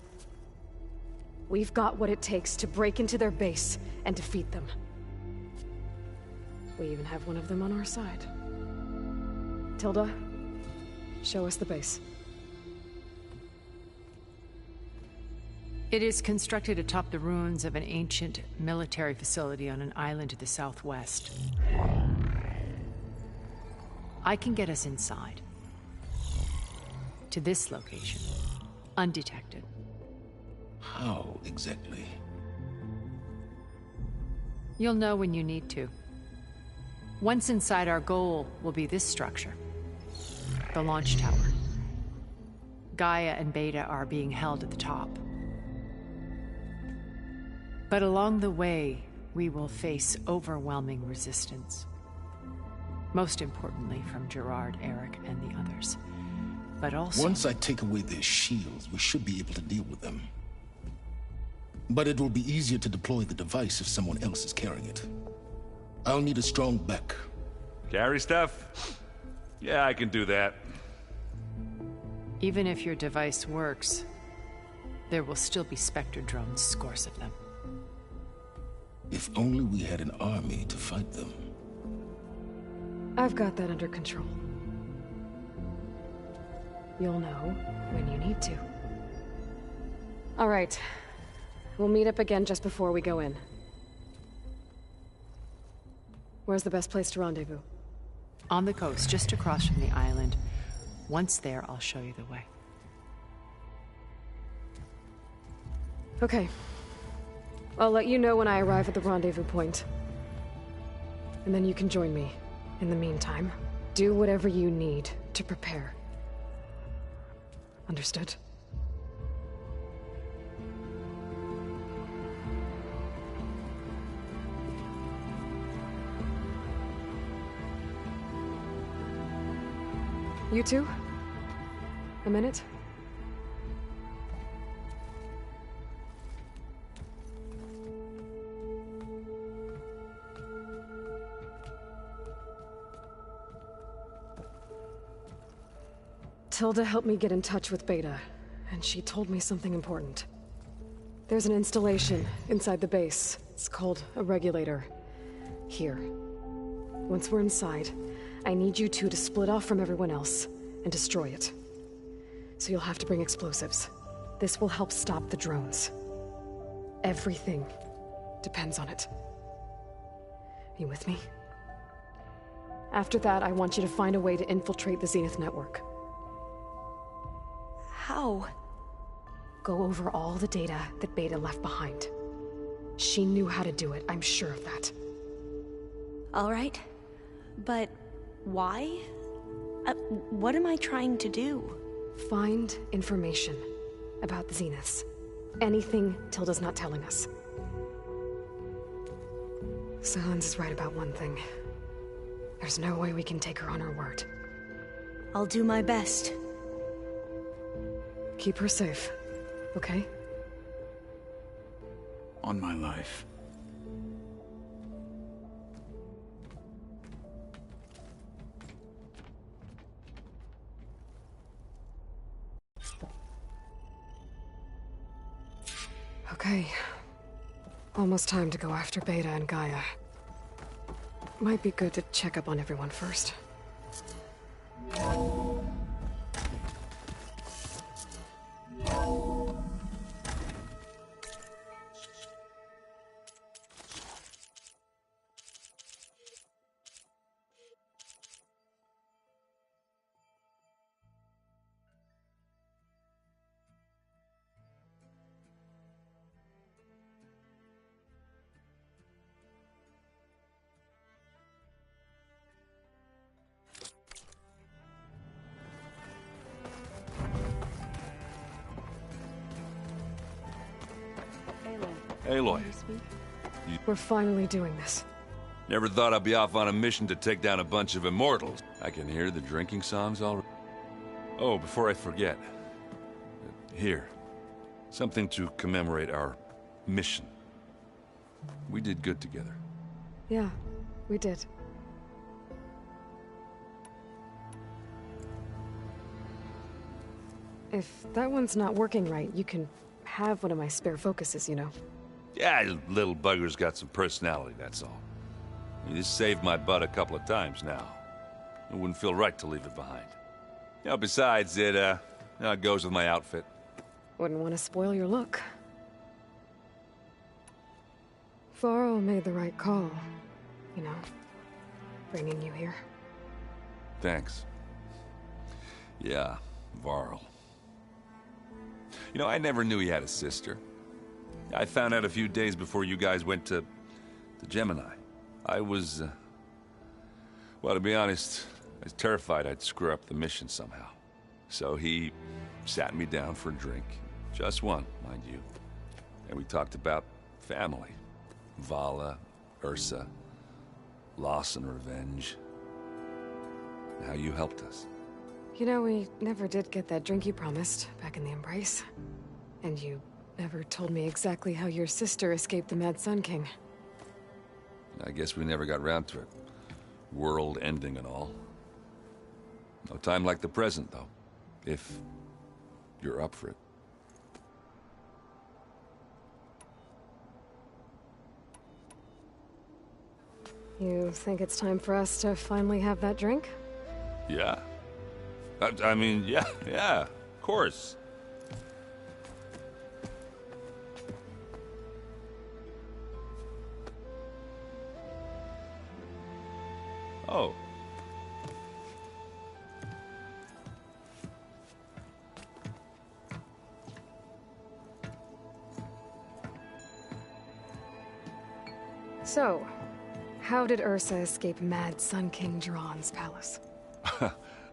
We've got what it takes to break into their base and defeat them. We even have one of them on our side. Tilda, show us the base. It is constructed atop the ruins of an ancient military facility on an island to the southwest. I can get us inside. To this location, undetected. How exactly? You'll know when you need to. Once inside, our goal will be this structure. The launch tower. Gaia and Beta are being held at the top. But along the way, we will face overwhelming resistance. Most importantly from Gerard, Eric, and the others. But also... Once I take away their shields, we should be able to deal with them. But it will be easier to deploy the device if someone else is carrying it. I'll need a strong back. Carry stuff? Yeah, I can do that. Even if your device works, there will still be Spectre drones, scores of them. If only we had an army to fight them. I've got that under control. You'll know when you need to. All right. We'll meet up again just before we go in. Where's the best place to rendezvous? On the coast, just across from the island. Once there, I'll show you the way. Okay. I'll let you know when I arrive at the rendezvous point. And then you can join me. In the meantime, do whatever you need to prepare. Understood? You two? A minute? Tilda helped me get in touch with Beta, and she told me something important. There's an installation inside the base. It's called a regulator. Here. Once we're inside, I need you two to split off from everyone else and destroy it. So you'll have to bring explosives. This will help stop the drones. Everything depends on it. You with me? After that, I want you to find a way to infiltrate the Zenith network. How? Go over all the data that Beta left behind. She knew how to do it, I'm sure of that. All right. But why? What am I trying to do? Find information about the Zeniths. Anything Tilda's not telling us. Sans is right about one thing. There's no way we can take her on her word. I'll do my best. Keep her safe, okay? On my life. Okay. Almost time to go after Beta and Gaia. Might be good to check up on everyone first. Aloy. We're finally doing this. Never thought I'd be off on a mission to take down a bunch of immortals. I can hear the drinking songs already. Oh, before I forget. Here. Something to commemorate our mission. We did good together. Yeah, we did. If that one's not working right, you can have one of my spare focuses, you know. Yeah, little bugger's got some personality, that's all. This saved my butt a couple of times now. It wouldn't feel right to leave it behind. You know, besides, it goes with my outfit. Wouldn't want to spoil your look. Varl made the right call, you know, bringing you here. Thanks. Yeah, Varl. You know, I never knew he had a sister. I found out a few days before you guys went to Gemini. I was, well, to be honest, I was terrified I'd screw up the mission somehow. So he sat me down for a drink. Just one, mind you. And we talked about family. Vala, Ursa, loss and revenge. And how you helped us. You know, we never did get that drink you promised back in the Embrace. And you Never told me exactly how your sister escaped the Mad Sun King. I guess we never got round to it. World ending and all. No time like the present, though. If you're up for it. You think it's time for us to finally have that drink? Yeah. I mean, yeah, of course. Oh. So, how did Ursa escape Mad Sun King Jiran's palace?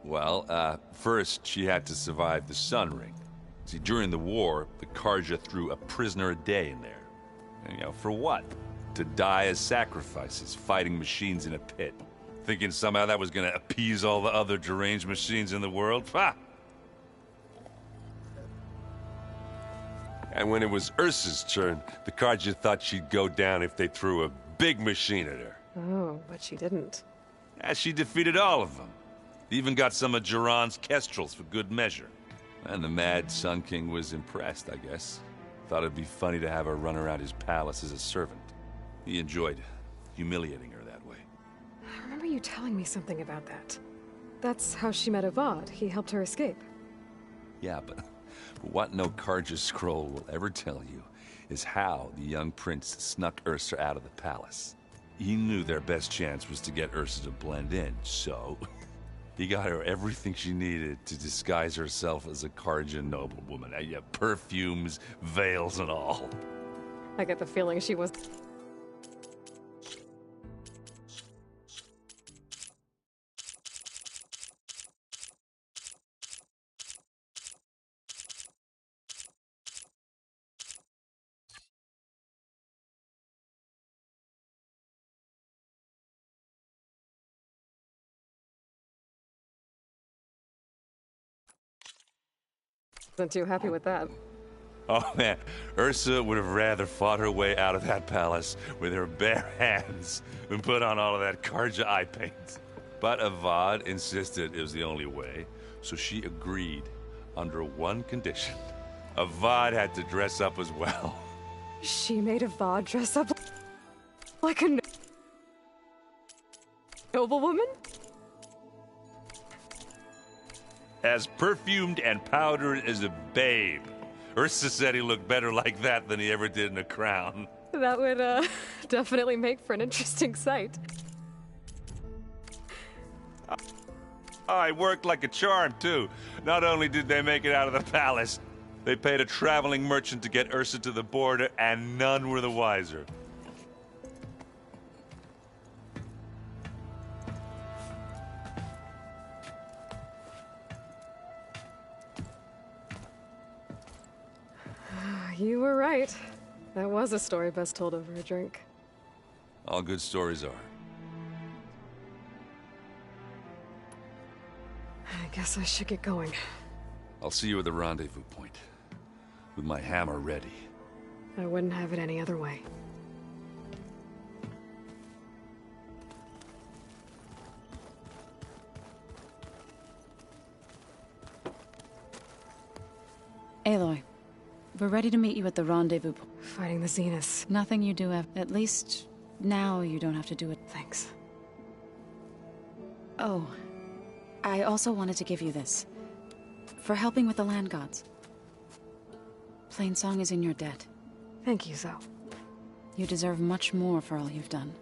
Well, first she had to survive the Sun Ring. See, during the war, the Carja threw a prisoner a day in there. And, for what? To die as sacrifices, fighting machines in a pit. Thinking somehow that was gonna appease all the other deranged machines in the world? Ha! And when it was Ursa's turn, the Carja thought she'd go down if they threw a big machine at her. Oh, but she didn't. Yeah, she defeated all of them. Even got some of Jiran's kestrels for good measure. And the Mad Sun King was impressed, I guess. Thought it'd be funny to have her run around his palace as a servant. He enjoyed humiliating her that way. I remember you telling me something about that. That's how she met Avad. He helped her escape. Yeah, but what no Carja scroll will ever tell you is how the young prince snuck Ursa out of the palace. He knew their best chance was to get Ursa to blend in, so he got her everything she needed to disguise herself as a Carja noblewoman. Yeah, perfumes, veils, and all. I get the feeling she was... Wasn't too happy with that. Oh man, Ursa would have rather fought her way out of that palace with her bare hands than put on all of that Carja eye paint. But Avad insisted it was the only way, so she agreed under one condition. Avad had to dress up as well. She made Avad dress up like a noblewoman? As perfumed and powdered as a babe. Ursa said he looked better like that than he ever did in a crown. That would, definitely make for an interesting sight. Oh, it worked like a charm, too. Not only did they make it out of the palace, they paid a traveling merchant to get Ursa to the border, and none were the wiser. You were right. That was a story best told over a drink. All good stories are. I guess I should get going. I'll see you at the rendezvous point. With my hammer ready. I wouldn't have it any other way. Aloy, we're ready to meet you at the rendezvous. Fighting the Zeniths. Nothing you do, at least now you don't have to do it. Thanks. Oh, I also wanted to give you this. For helping with the land gods. Plainsong is in your debt. Thank you, Zoe. You deserve much more for all you've done.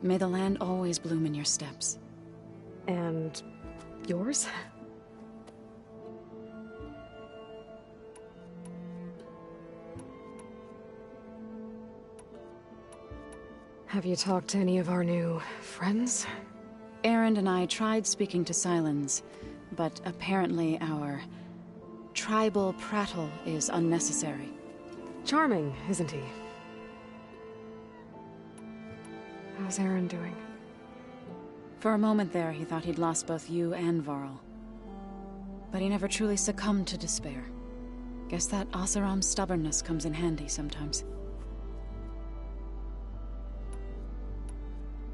May the land always bloom in your steps. And yours? Have you talked to any of our new friends? Erend and I tried speaking to Sylens, but apparently our tribal prattle is unnecessary. Charming, isn't he? How's Erend doing? For a moment there, he thought he'd lost both you and Varl. But he never truly succumbed to despair. Guess that Oseram's stubbornness comes in handy sometimes.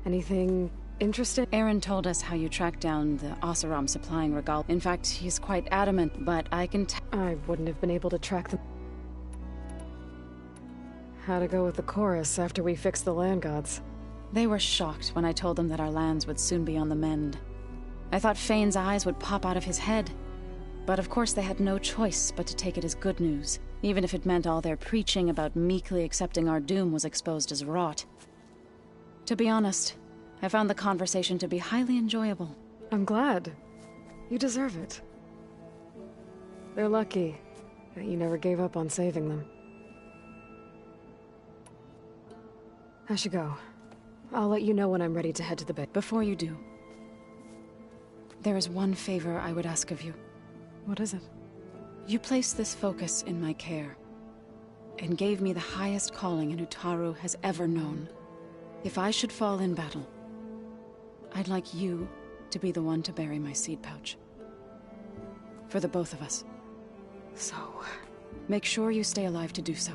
Anything interesting? Aaron told us how you tracked down the Oseram supplying Regal. In fact, he's quite adamant, but I can I wouldn't have been able to track them. How to go with the chorus after we fixed the land gods. They were shocked when I told them that our lands would soon be on the mend. I thought Fane's eyes would pop out of his head. But of course they had no choice but to take it as good news, even if it meant all their preaching about meekly accepting our doom was exposed as rot. To be honest, I found the conversation to be highly enjoyable. I'm glad. You deserve it. They're lucky that you never gave up on saving them. I should go. I'll let you know when I'm ready to head to the bay. Before you do, there is one favor I would ask of you. What is it? You placed this focus in my care, and gave me the highest calling an Utaru has ever known. If I should fall in battle, I'd like you to be the one to bury my seed pouch. For the both of us. So... make sure you stay alive to do so.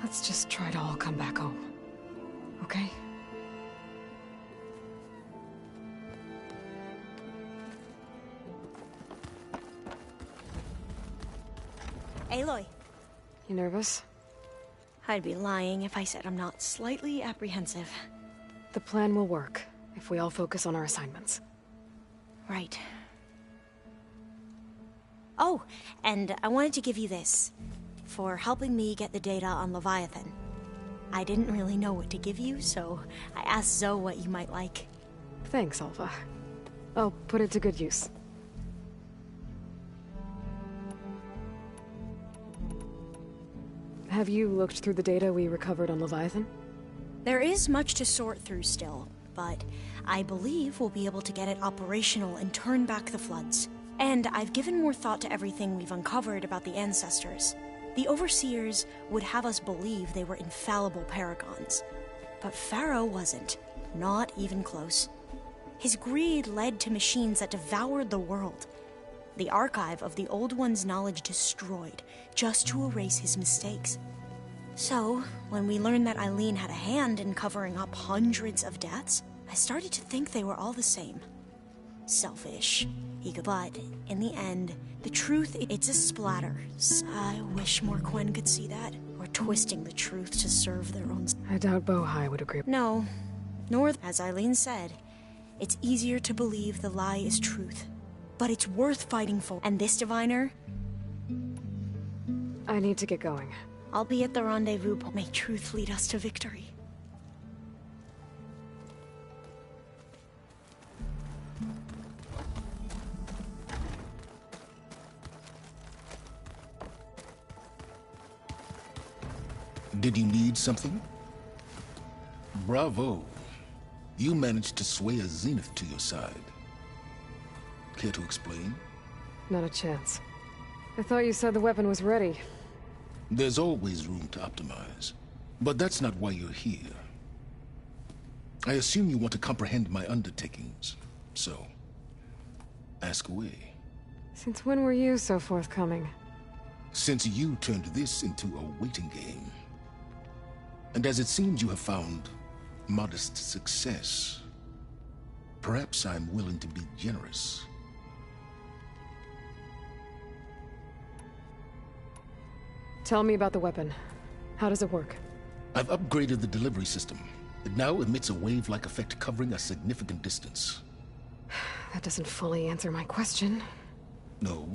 Let's just try to all come back home. Okay? Aloy. You nervous? I'd be lying if I said I'm not slightly apprehensive. The plan will work, if we all focus on our assignments. Right. Oh, and I wanted to give you this, for helping me get the data on Leviathan. I didn't really know what to give you, so I asked Zoe what you might like. Thanks, Alva. I'll put it to good use. Have you looked through the data we recovered on Leviathan? There is much to sort through still, but I believe we'll be able to get it operational and turn back the floods. And I've given more thought to everything we've uncovered about the ancestors. The Overseers would have us believe they were infallible paragons. But Pharaoh wasn't. Not even close. His greed led to machines that devoured the world. The archive of the Old One's knowledge destroyed, just to erase his mistakes. So, when we learned that Eileen had a hand in covering up hundreds of deaths, I started to think they were all the same. Selfish. But, in the end, the truth, it's a splatter. I wish more Quen could see that. Or twisting the truth to serve their own... I doubt Bohai would agree. No. Nor, as Eileen said, it's easier to believe the lie is truth. But it's worth fighting for. And this diviner? I need to get going. I'll be at the rendezvous. May truth lead us to victory. Did you need something? Bravo. You managed to sway a Zenith to your side. Care to explain? Not a chance. I thought you said the weapon was ready. There's always room to optimize. But that's not why you're here. I assume you want to comprehend my undertakings. So, ask away. Since when were you so forthcoming? Since you turned this into a waiting game. And as it seems you have found modest success, perhaps I'm willing to be generous. Tell me about the weapon. How does it work? I've upgraded the delivery system. It now emits a wave-like effect covering a significant distance. That doesn't fully answer my question. No,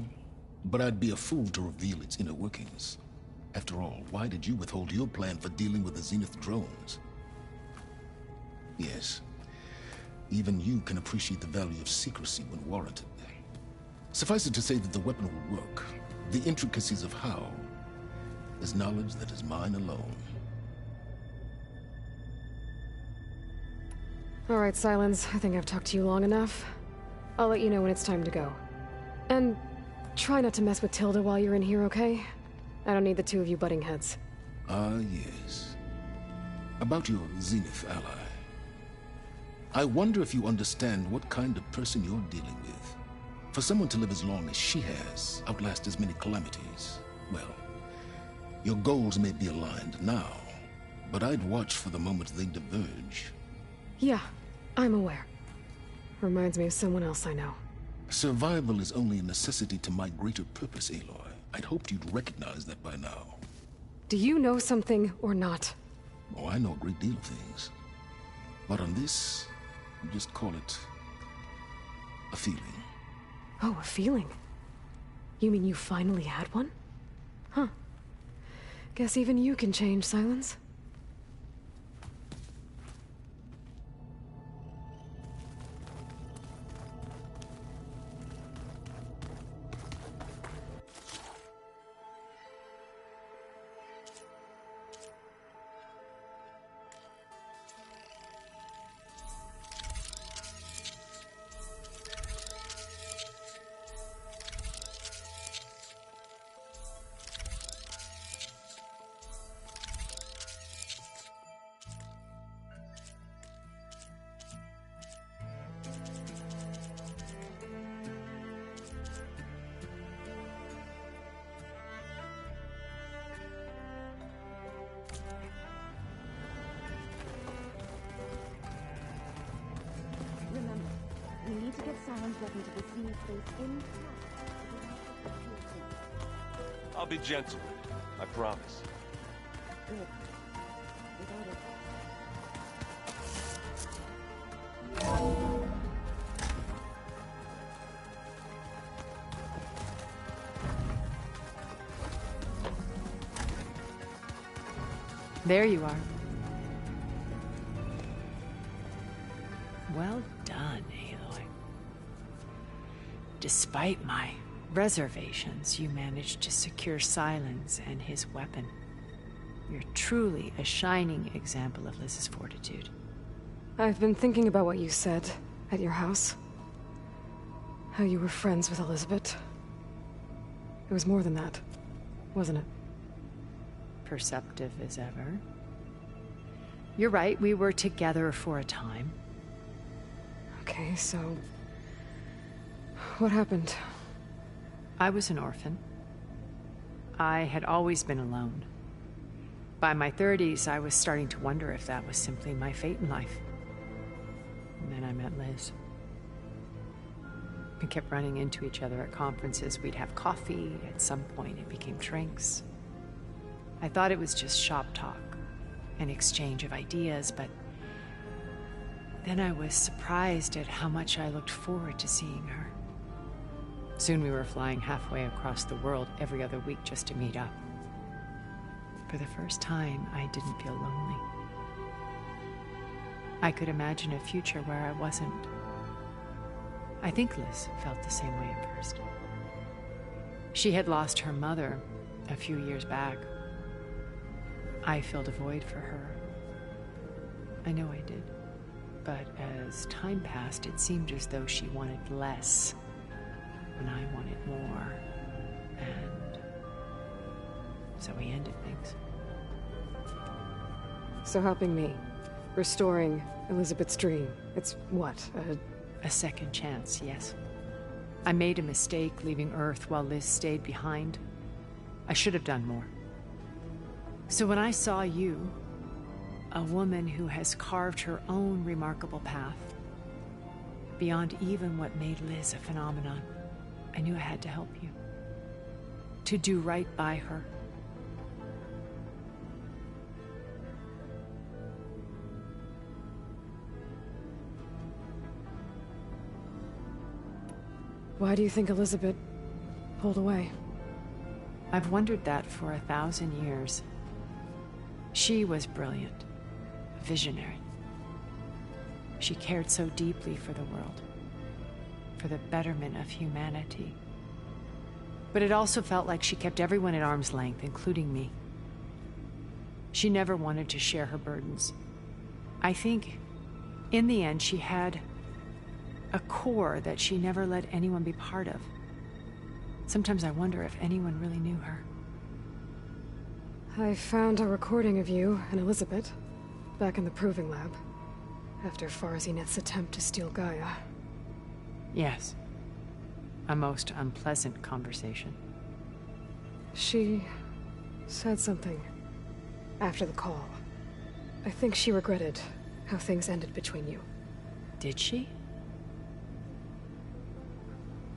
but I'd be a fool to reveal its inner workings. After all, why did you withhold your plan for dealing with the Zenith drones? Yes, even you can appreciate the value of secrecy when warranted. Suffice it to say that the weapon will work. The intricacies of how is knowledge that is mine alone. All right, Silence. I think I've talked to you long enough. I'll let you know when it's time to go. And try not to mess with Tilda while you're in here, okay? I don't need the two of you butting heads. Ah, yes. About your Zenith ally. I wonder if you understand what kind of person you're dealing with. For someone to live as long as she has, outlast as many calamities, well, your goals may be aligned now, but I'd watch for the moment they diverge. Yeah, I'm aware. Reminds me of someone else I know. Survival is only a necessity to my greater purpose, Aloy. I'd hoped you'd recognize that by now. Do you know something or not? Oh, I know a great deal of things. But on this, you just call it a feeling. Oh, a feeling? You mean you finally had one? Huh. Guess even you can change, Silence. We need to get Silence weapon to the scene space in I'll be gentle with it, I promise. Good. Without it. There you are. Well done, Aloy. Despite my reservations, you managed to secure Silence and his weapon. You're truly a shining example of Liz's fortitude. I've been thinking about what you said at your house. How you were friends with Elizabeth. It was more than that, wasn't it? Perceptive as ever. You're right, we were together for a time. Okay, so... what happened? I was an orphan. I had always been alone. By my 30s, I was starting to wonder if that was simply my fate in life. And then I met Liz. We kept running into each other at conferences. We'd have coffee. At some point, it became drinks. I thought it was just shop talk, an exchange of ideas, but then I was surprised at how much I looked forward to seeing her. Soon we were flying halfway across the world every other week just to meet up. For the first time, I didn't feel lonely. I could imagine a future where I wasn't. I think Liz felt the same way at first. She had lost her mother a few years back. I filled a void for her. I know I did. But as time passed, it seemed as though she wanted less, and I wanted more. And so we ended things. So helping me, restoring Elizabeth's dream, it's what, a second chance, yes. I made a mistake leaving Earth while Liz stayed behind. I should have done more. So when I saw you, a woman who has carved her own remarkable path, beyond even what made Liz a phenomenon, I knew I had to help you. To do right by her. Why do you think Elizabeth pulled away? I've wondered that for 1,000 years. She was brilliant, visionary. She cared so deeply for the world, for the betterment of humanity. But it also felt like she kept everyone at arm's length, including me. She never wanted to share her burdens. I think, in the end, she had a core that she never let anyone be part of. Sometimes I wonder if anyone really knew her. I found a recording of you and Elizabeth back in the Proving Lab after Farzinet's attempt to steal Gaia. Yes. A most unpleasant conversation. She said something after the call. I think she regretted how things ended between you. Did she?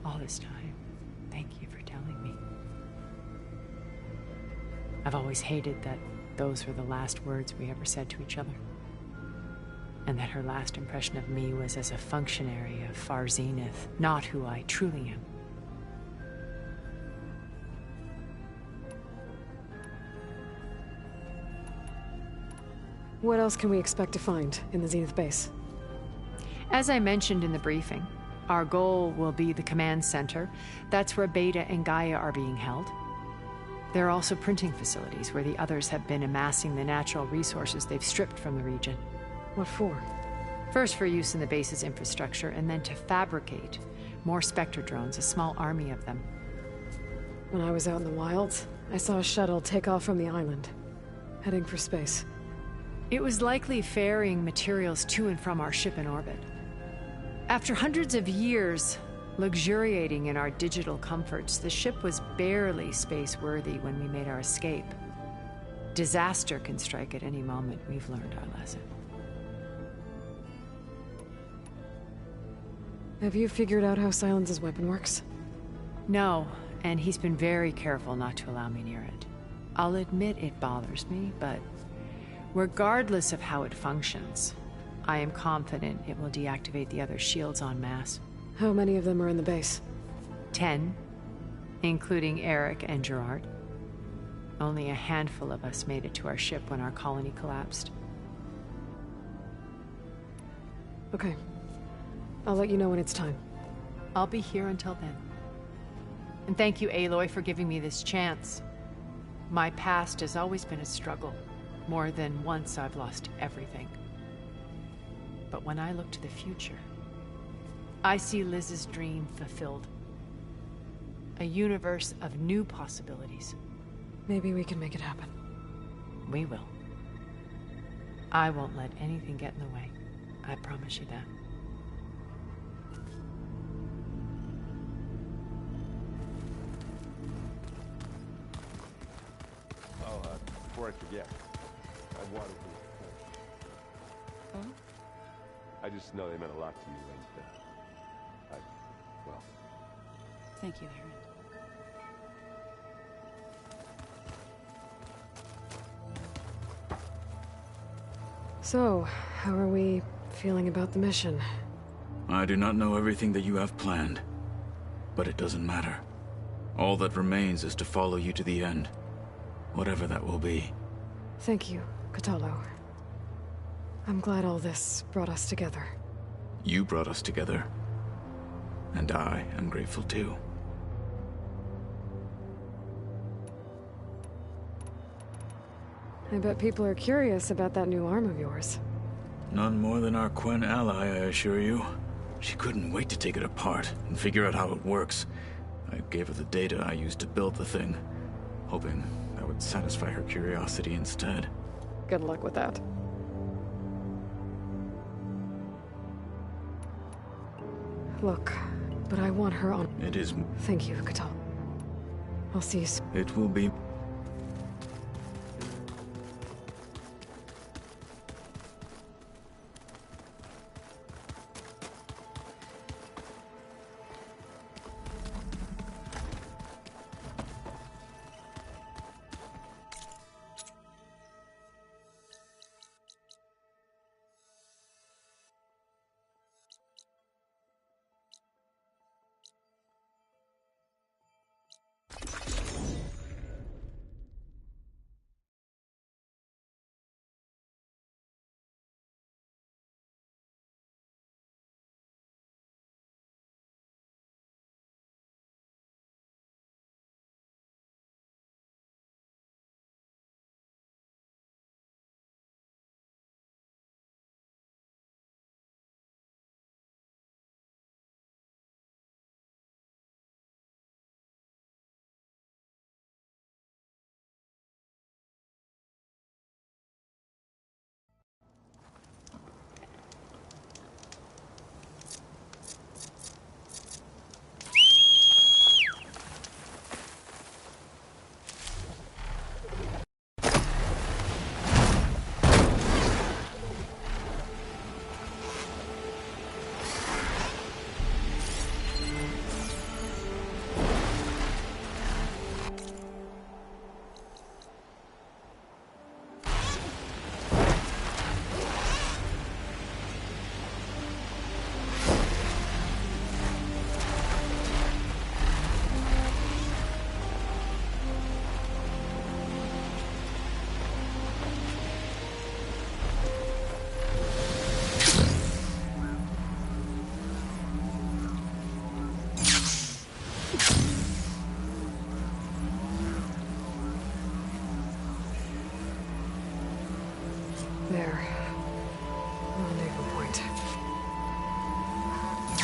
All this time, thank you for telling me. I've always hated that those were the last words we ever said to each other. And that her last impression of me was as a functionary of Far Zenith, not who I truly am. What else can we expect to find in the Zenith base? As I mentioned in the briefing, our goal will be the command center. That's where Beta and Gaia are being held. There are also printing facilities where the others have been amassing the natural resources they've stripped from the region. What for? First for use in the base's infrastructure, and then to fabricate more Spectre drones, a small army of them. When I was out in the wilds, I saw a shuttle take off from the island, heading for space. It was likely ferrying materials to and from our ship in orbit. After hundreds of years luxuriating in our digital comforts, the ship was barely space-worthy when we made our escape. Disaster can strike at any moment. We've learned our lesson. Have you figured out how Silence's weapon works? No, and he's been very careful not to allow me near it. I'll admit it bothers me, but regardless of how it functions, I am confident it will deactivate the other shields en masse. How many of them are in the base? 10, including Eric and Gerard. Only a handful of us made it to our ship when our colony collapsed. Okay. I'll let you know when it's time. I'll be here until then. And thank you, Aloy, for giving me this chance. My past has always been a struggle. More than once I've lost everything. But when I look to the future, I see Liz's dream fulfilled. A universe of new possibilities. Maybe we can make it happen. We will. I won't let anything get in the way. I promise you that. Before I forget, I wanted to. Oh? I just know they meant a lot to you, and well. Thank you, Aaron. So, how are we feeling about the mission? I do not know everything that you have planned, but it doesn't matter. All that remains is to follow you to the end, whatever that will be. Thank you, Kotallo. I'm glad all this brought us together. You brought us together, and I am grateful too. I bet people are curious about that new arm of yours. None more than our Quen ally, I assure you. She couldn't wait to take it apart and figure out how it works. I gave her the data I used to build the thing, hoping that would satisfy her curiosity instead. Good luck with that. Look, but I want her on... It is... Thank you, Kotallo. I'll see you soon. It will be...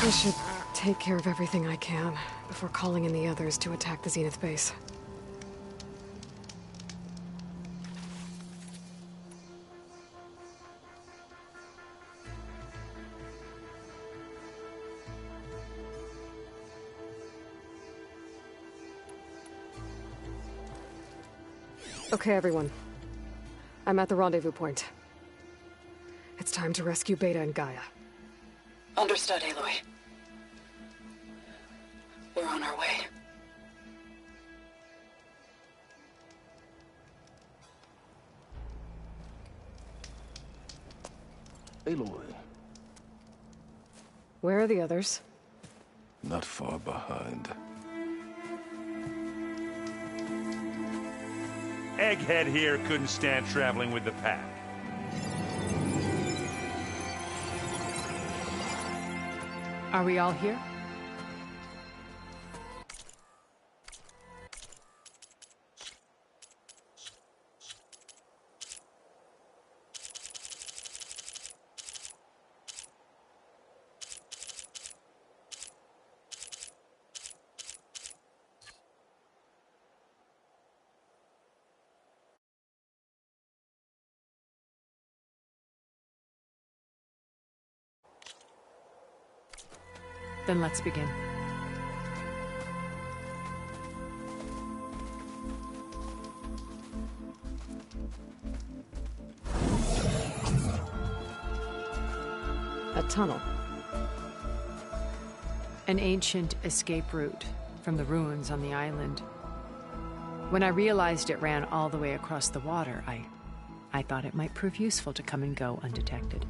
I should take care of everything I can before calling in the others to attack the Zenith base. Okay, everyone. I'm at the rendezvous point. It's time to rescue Beta and Gaia. Understood, Aloy. We're on our way. Aloy. Where are the others? Not far behind. Egghead here couldn't stand traveling with the pack. Are we all here? Then let's begin. A tunnel. An ancient escape route from the ruins on the island. When I realized it ran all the way across the water, I thought it might prove useful to come and go undetected.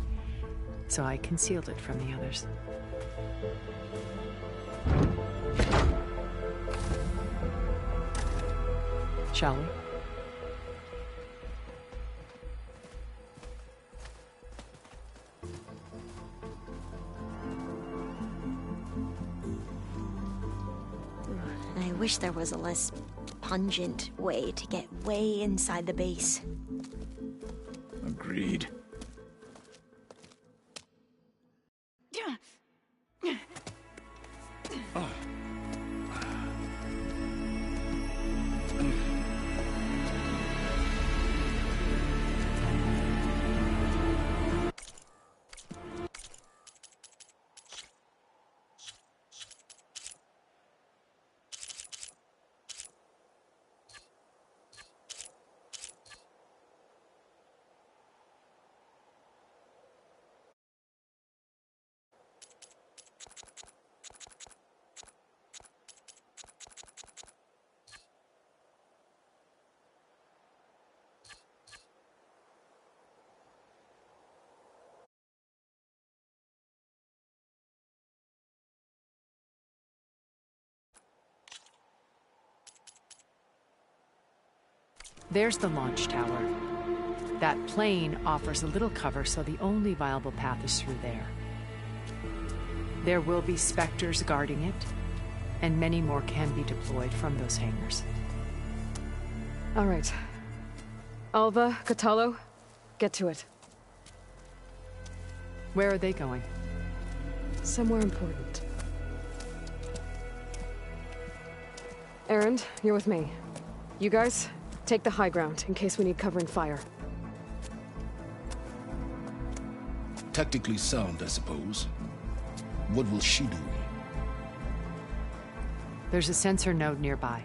So I concealed it from the others. Shall we? I wish there was a less pungent way to get way inside the base. Agreed. There's the launch tower. That plane offers a little cover, so the only viable path is through there. There will be Spectres guarding it, and many more can be deployed from those hangars. All right. Alva, Kotallo, get to it. Where are they going? Somewhere important. Erend, you're with me. You guys, take the high ground in case we need covering fire. Tactically sound, I suppose. What will she do? There's a sensor node nearby.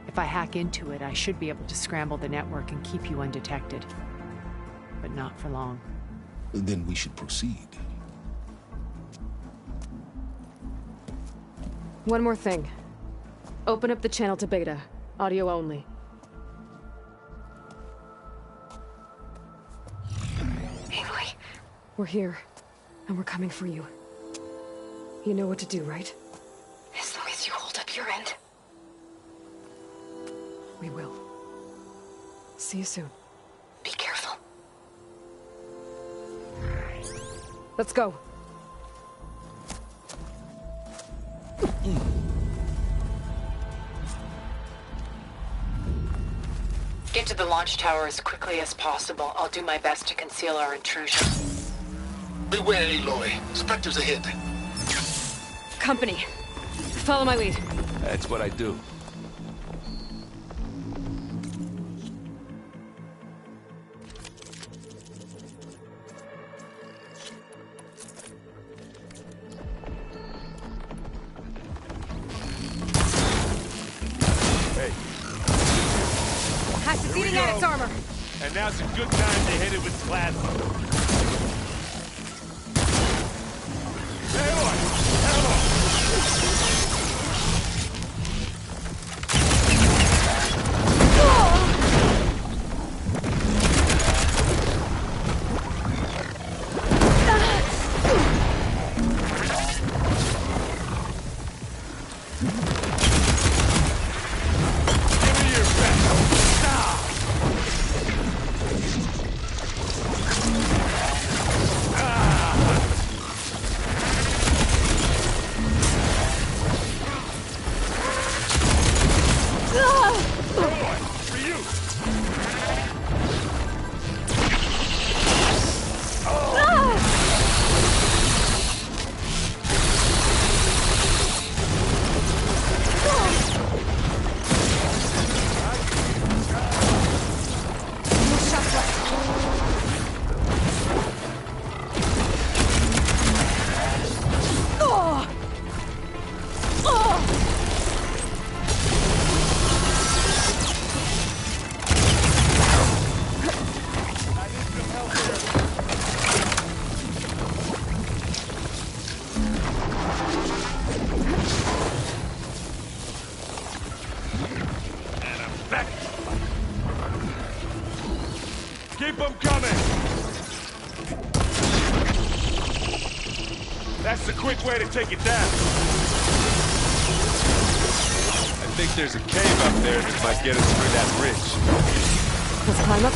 If I hack into it, I should be able to scramble the network and keep you undetected. But not for long. Then we should proceed. One more thing. Open up the channel to Beta. Audio only. Aloy. We're here, and we're coming for you. You know what to do, right? As long as you hold up your end. We will. See you soon. Be careful. Let's go. Get to the launch tower as quickly as possible. I'll do my best to conceal our intrusion. Beware, Aloy. Spectres ahead. company. Follow my lead. That's what I do. Hatch is eating at its armor. And now's a good time to hit it with plasma. Keep them coming! That's the quick way to take it down. I think there's a cave up there that might get us through that bridge. Let's climb up.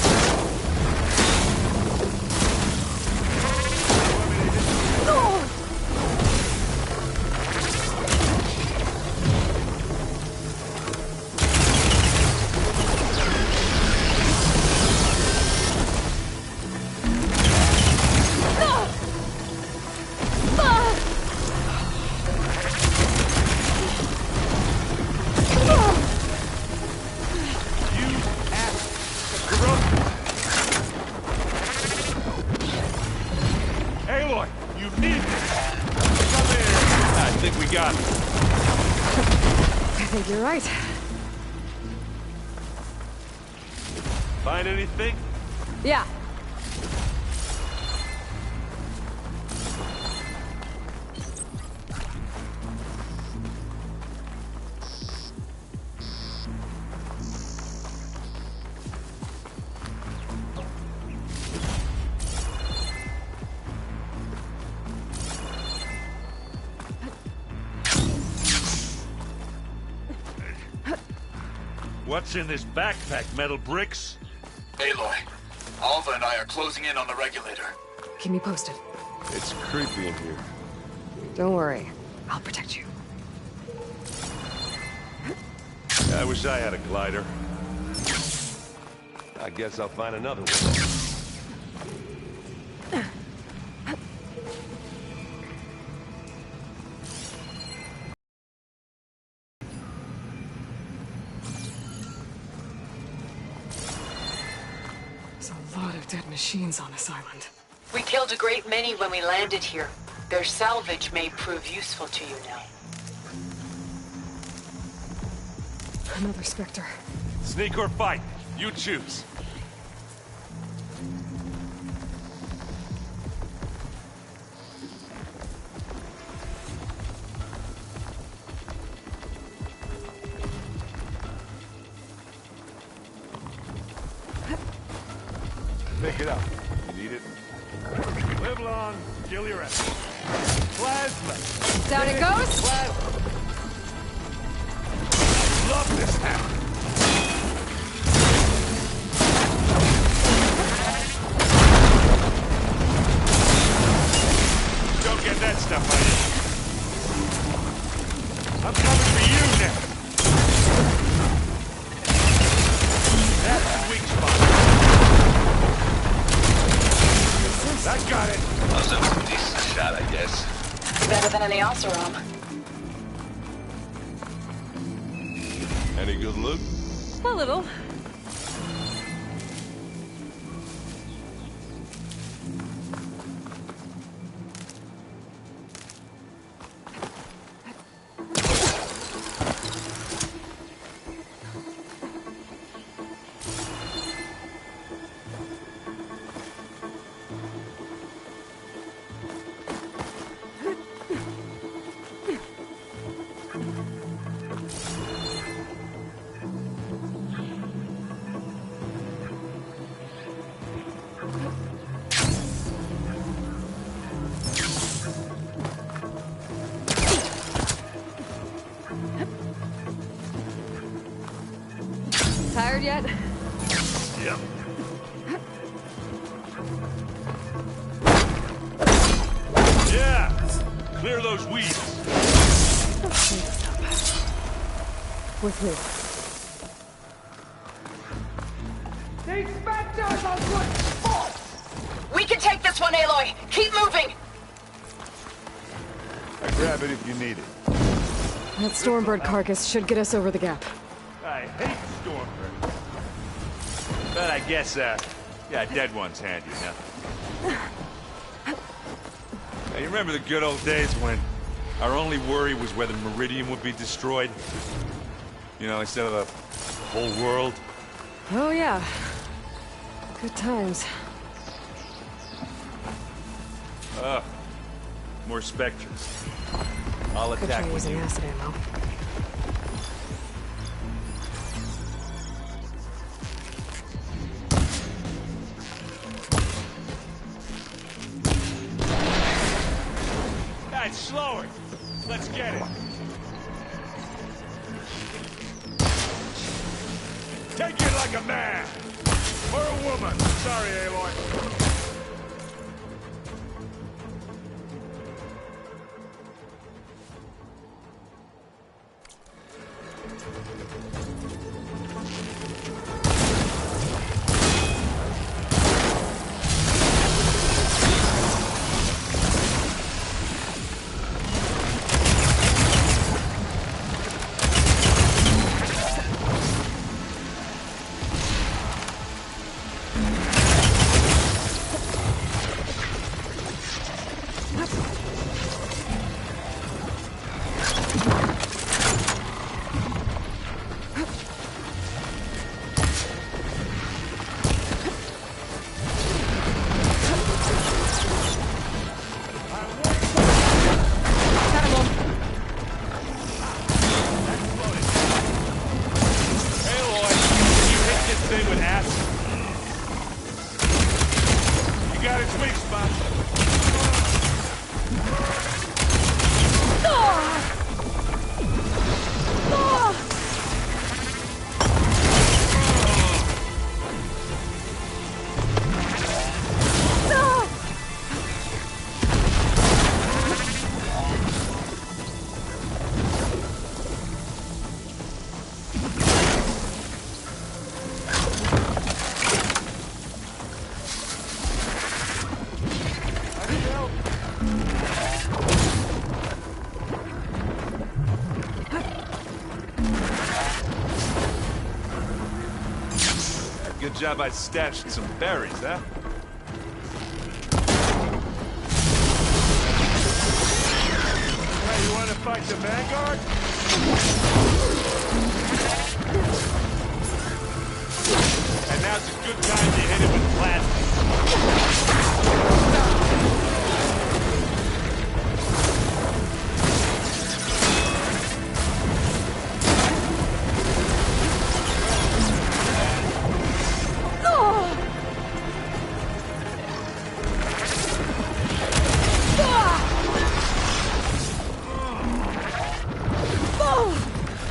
Aloy, you need this! Come here! I think we got it. I think you're right. Find anything? Yeah. What's in this backpack, metal bricks? Aloy, Alva and I are closing in on the regulator. Keep me posted. It's creepy in here. Don't worry. I'll protect you. I wish I had a glider. I guess I'll find another one. There's a lot of dead machines on this island. We killed a great many when we landed here. Their salvage may prove useful to you now. Another Spectre. Sneak or fight, you choose. Pick it up. You need it? Live long, kill your enemy. Plasma! Down it goes! Plasma! Love this hat! Don't get that stuff on you. I'm coming for you now. That's the weak spot. I got it. Must have a decent shot, I guess. Better than any Oseram. Any good loot? A little. Tired yet? Yep. Yeah! Clear those weeds. With me. These specters are good sport! We can take this one, Aloy! Keep moving! I grab it if you need it. That Stormbird carcass should get us over the gap. I hate Stormbird. But I guess, yeah, dead one's handy enough. Now, you remember the good old days when our only worry was whether Meridian would be destroyed? You know, instead of the whole world? Oh, yeah. Good times. More Spectres. I'll Could attack try with using you. acid ammo. Guys, slower! Let's get it! Take it like a man! Or a woman! Sorry, Aloy. Good job I stashed some berries, huh? Hey, you want to fight the Vanguard? And now's a good time to hit it with plasma.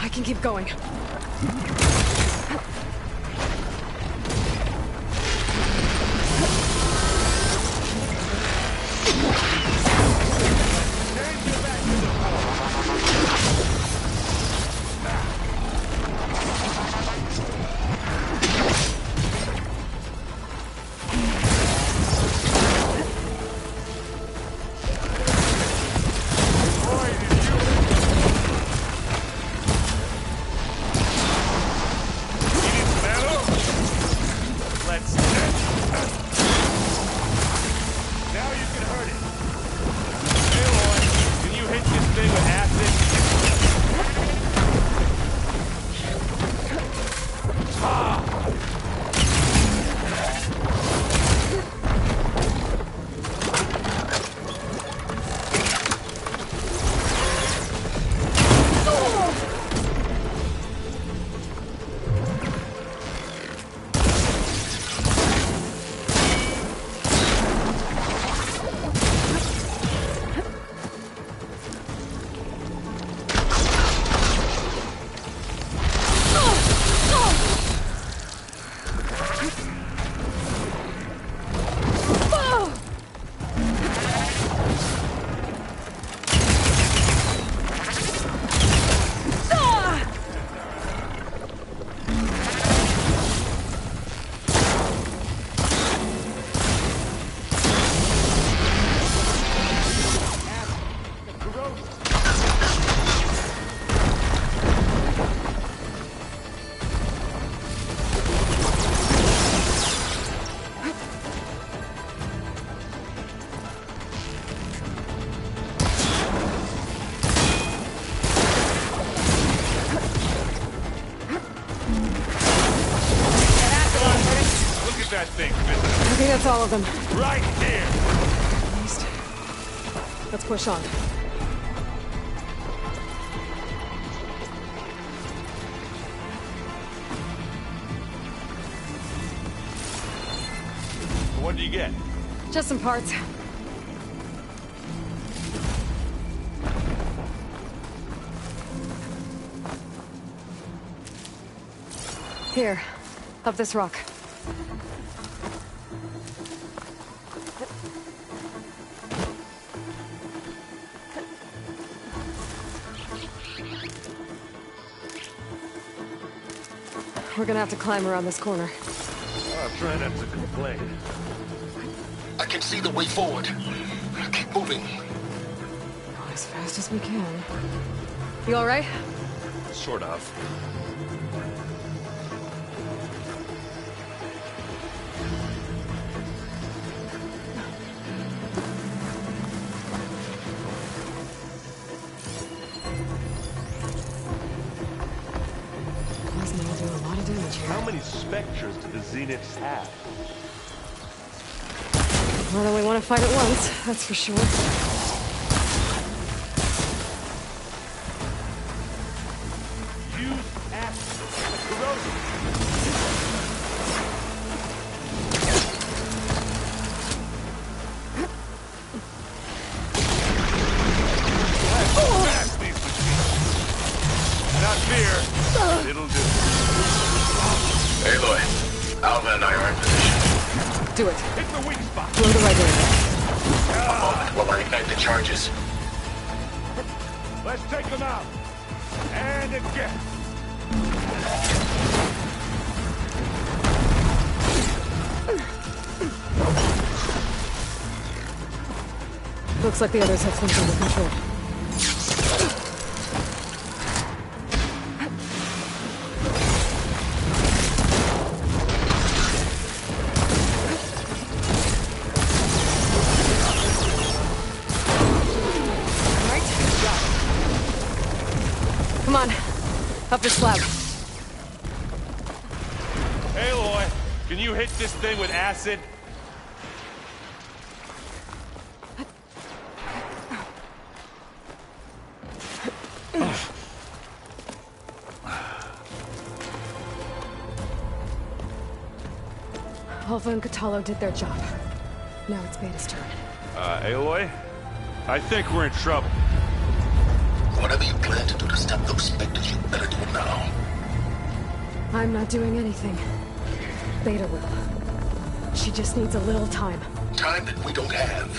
I can keep going. that thing, I think that's all of them. right here. At least. Let's push on. What do you get? Just some parts. Here, up this rock. We're gonna have to climb around this corner. I'll try not to complain. I can see the way forward. Keep moving. Go as fast as we can. You all right? Sort of. These men do a lot of damage here. How many Spectres do the Zeniths have? More than we want to fight at once, that's for sure. Use acid. Corrosive. Smash these machines. Not fear, but it'll do. Aloy, Alva and I are in position. Do it. Hit the weak spot. Blow the right area. A moment while I ignite the charges. Let's take them out. And again. Looks like the others have things under control. Come on, up this slab. Aloy, can you hit this thing with acid? Alva and Kotallo did their job. Now it's Beta's turn. Aloy? I think we're in trouble. Whatever you plan to do to stop those Spectres, you better do it now. I'm not doing anything. Beta will. She just needs a little time. Time that we don't have.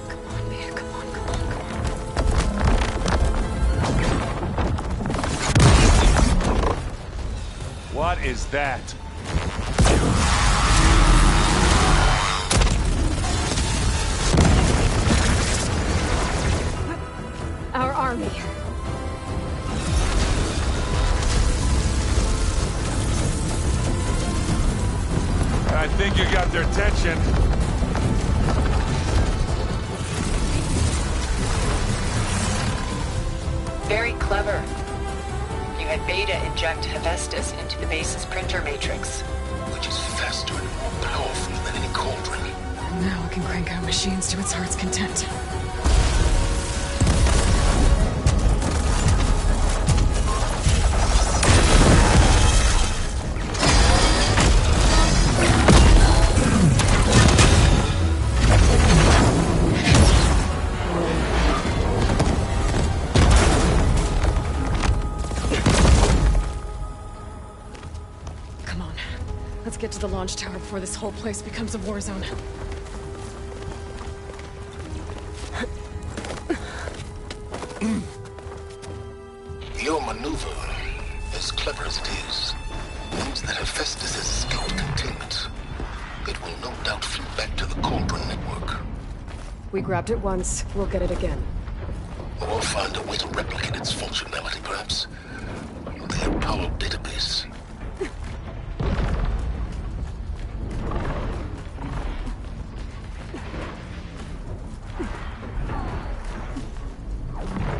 Come on, Beta, come on, come on. What is that? Our army. I think you got their attention. Very clever. You had Beta inject Hephaestus into the base's printer matrix. Which is faster and more powerful than any cauldron. Now we can crank out machines to its heart's content. Let's get to the launch tower before this whole place becomes a war zone. Your maneuver, as clever as it is, means that Hephaestus has escaped containment. It will no doubt flew back to the Cauldron network. We grabbed it once, we'll get it again. Or find a way to replicate its functionality, perhaps. The Apollo database.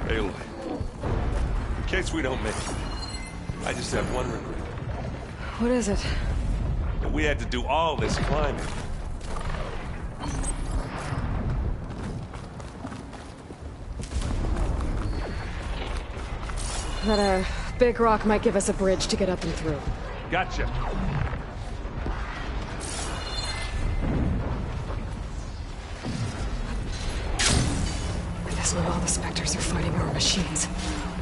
Aloy, in case we don't make it, I just have one regret. What is it? that we had to do all this climbing. That, big rock might give us a bridge to get up and through. Gotcha. I guess not all the Spectres are fighting our machines.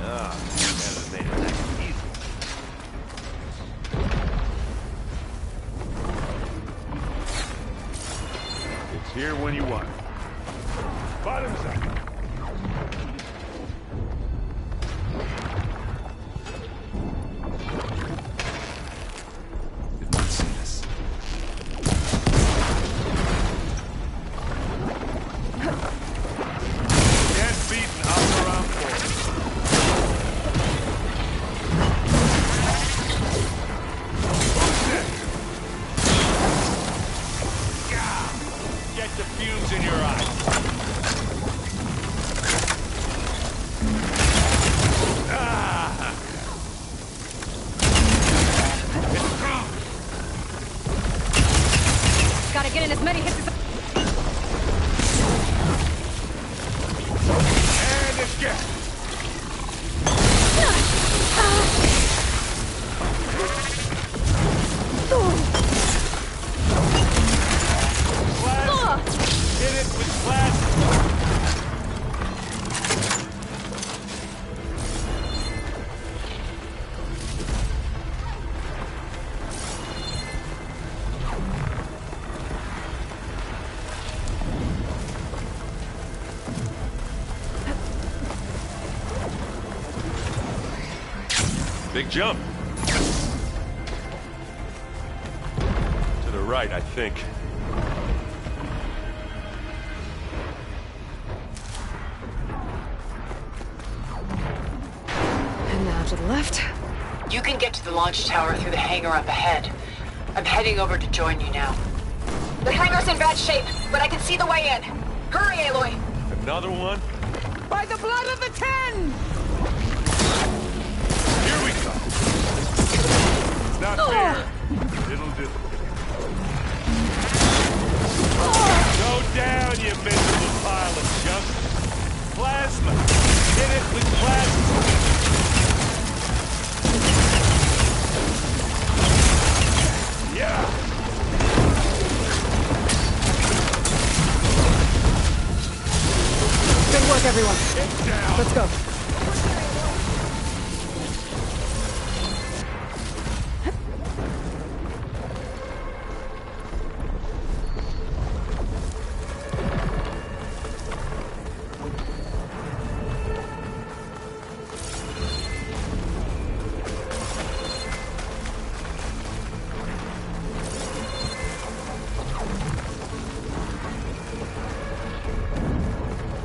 Ah, that made it nice and easy. It's here when you want it. Bottoms up. Big jump. To the right, I think. And now to the left. You can get to the launch tower through the hangar up ahead. I'm heading over to join you now. The hangar's in bad shape, but I can see the way in. Hurry, Aloy! Another one? By the blood of the Ten! Here we go. It's not fair. It'll do. Go down, you miserable pile of junk. Plasma. Hit it with plasma. Yeah. Good work, everyone. Let's go.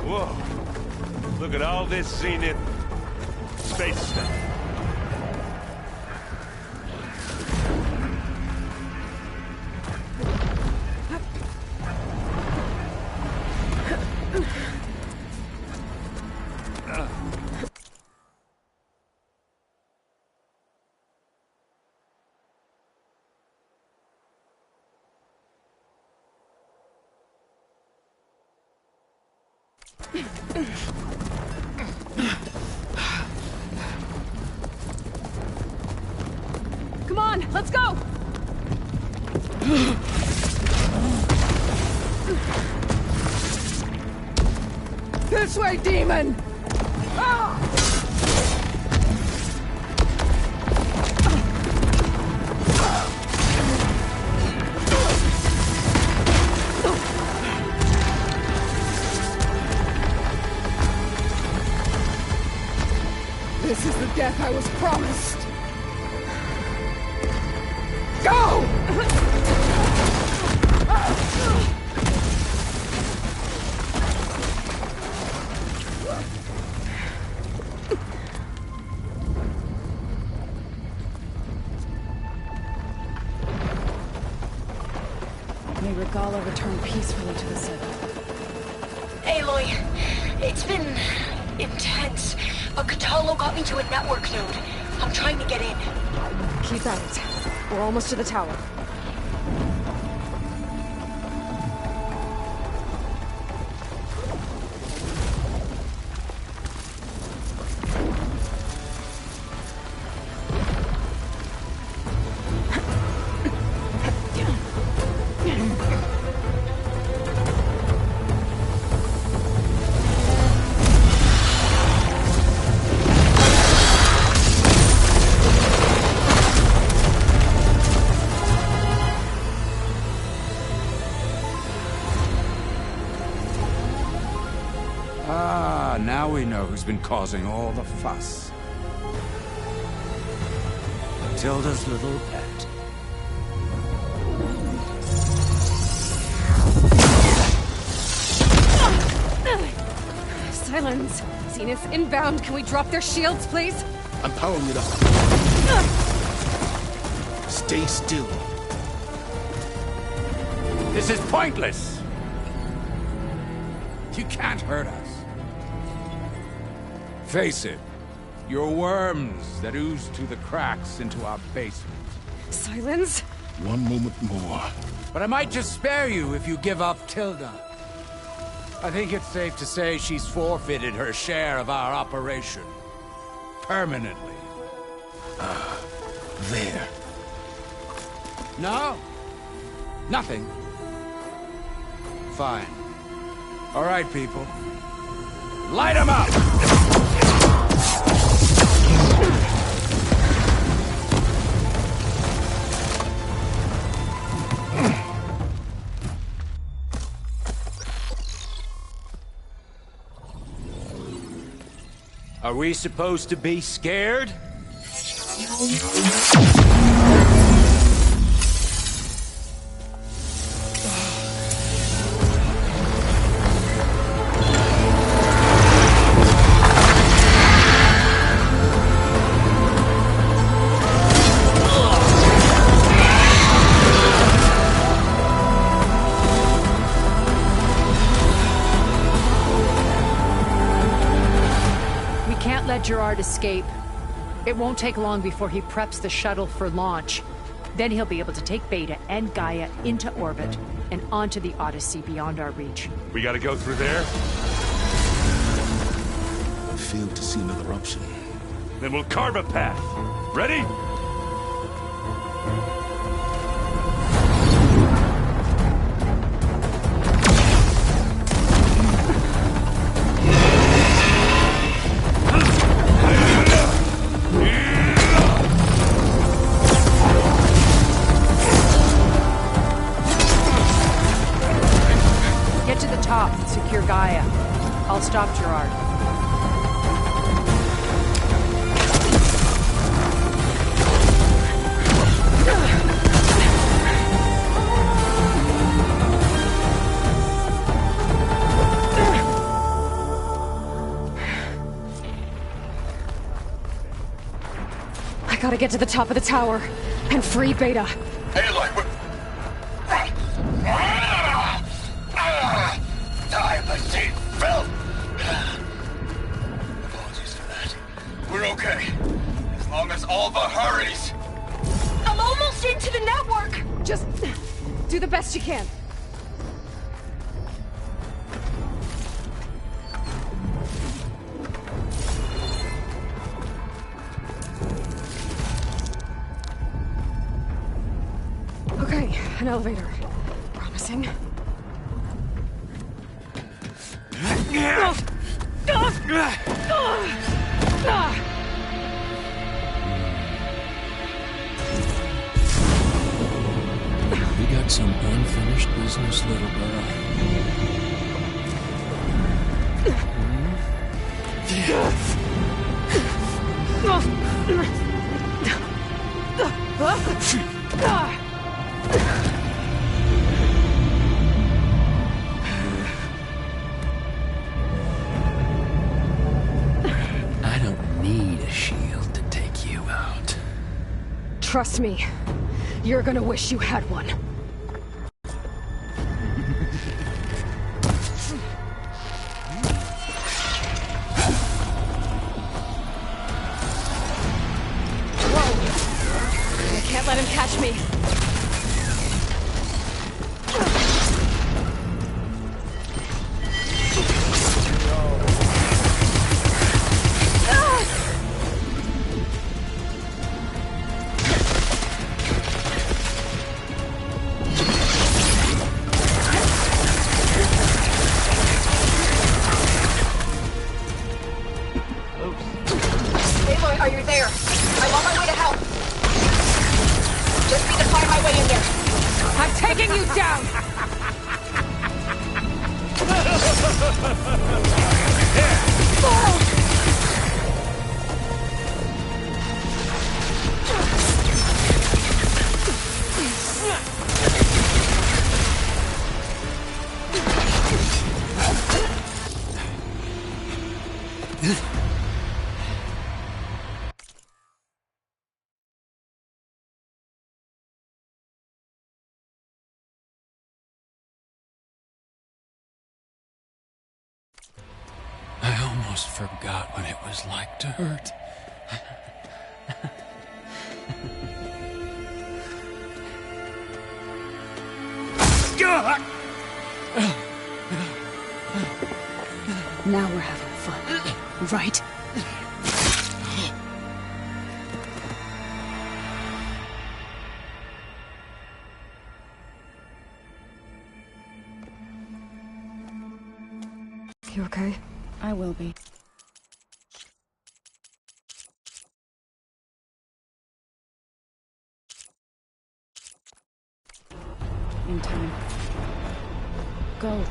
Whoa. Look at all this Zenith space stuff. Come on, let's go! This way, demon! Ah! This is the death I was promised. Go! May Regala return peacefully to the city. Aloy, it's been intense, but Kotallo got me to a network node. I'm trying to get in. Keep at it. We're almost to the tower. who's been causing all the fuss. Matilda's little pet. Silence. Zenith inbound. Can we drop their shields, please? I'm powering it up. Stay still. This is pointless! You can't hurt us. Face it, you're worms that ooze through the cracks into our basement. Silence? One moment more. But I might just spare you if you give up Tilda. I think it's safe to say she's forfeited her share of our operation. Permanently. There. No? Nothing. Fine. All right, people. Light 'em up! Are we supposed to be scared? Let Gerard escape. It won't take long before he preps the shuttle for launch. Then he'll be able to take Beta and Gaia into orbit and onto the Odyssey beyond our reach. We gotta go through there? I fail to see another option. Then we'll carve a path. Ready? Secure Gaia. I'll stop Gerard. I gotta get to the top of the tower and free Beta. Aloy, time machine fell. Apologies for that. We're okay. As long as Alva hurries. I'm almost into the network! Just do the best you can. Okay, an elevator. Promising. We got some unfinished business, little girl. I don't need a shield to take you out. Trust me, you're gonna wish you had one. Whoa! I can't let him catch me. Aloy, are you there? I'm on my way to help. Just need to find my way in there. I'm taking you down! Here! almost forgot what it was like to hurt. Now we're having fun, right? You okay? I will be. In time. Go.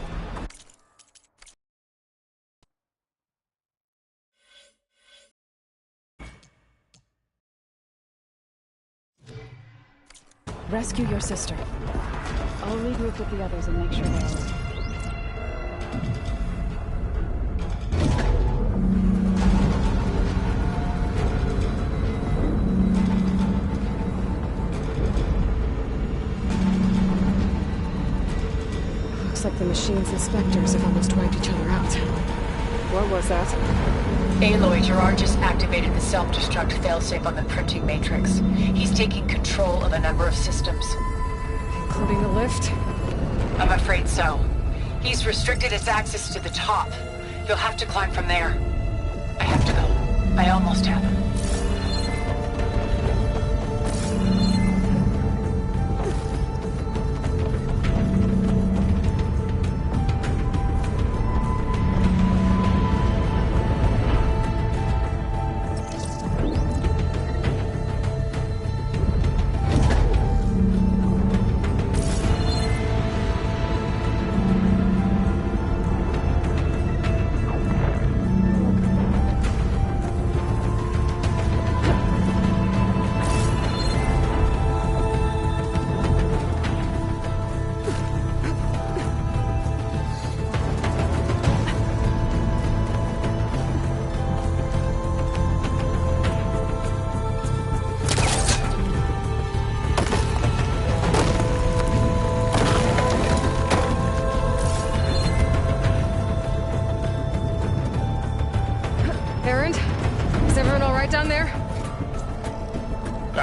Rescue your sister. I'll regroup with the others and make sure they're okay. Looks like the machine's inspectors have almost wiped each other out. What was that? Aloy, Gerard just activated the self-destruct failsafe on the printing matrix. He's taking control of a number of systems. Including the lift? I'm afraid so. He's restricted its access to the top. You'll have to climb from there. I have to go. I almost have him.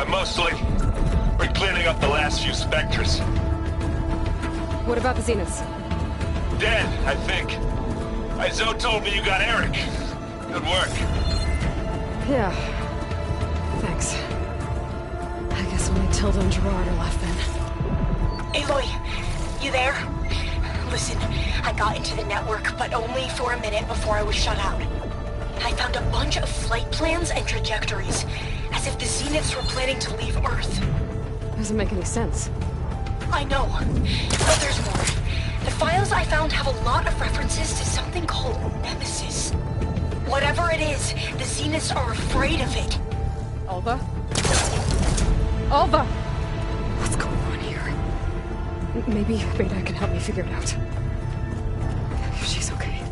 Mostly. We're cleaning up the last few Spectres. What about the Zeniths? Dead, I think. Zoe told me you got Eric. Good work. Yeah. Thanks. I guess only Tilda and Gerard are left then. Aloy, you there? Listen, I got into the network, but only for a minute before I was shut out. I found a bunch of flight plans and trajectories, as if the Zeniths were planning to leave Earth. Doesn't make any sense. I know, but there's more. The files I found have a lot of references to something called Nemesis. Whatever it is, the Zeniths are afraid of it. Alva? Alva! What's going on here? Maybe Beta can help me figure it out. If she's okay.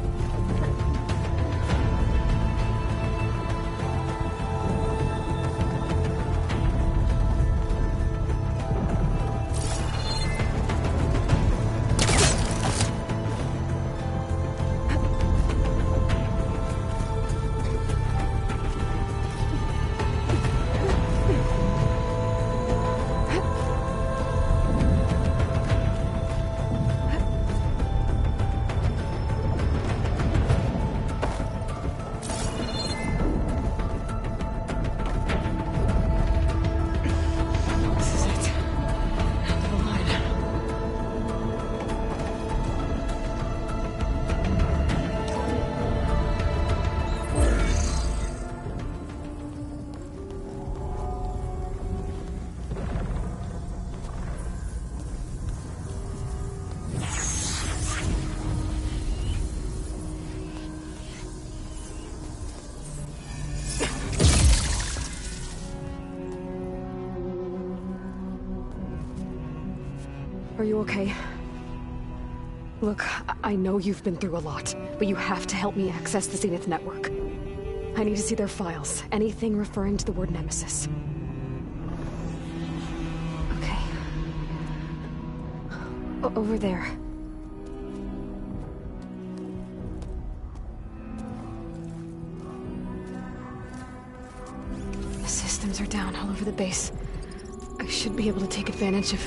Are you okay? Look, I know you've been through a lot, but you have to help me access the Zenith network. I need to see their files. Anything referring to the word Nemesis. Okay. Over there. base. I should be able to take advantage of...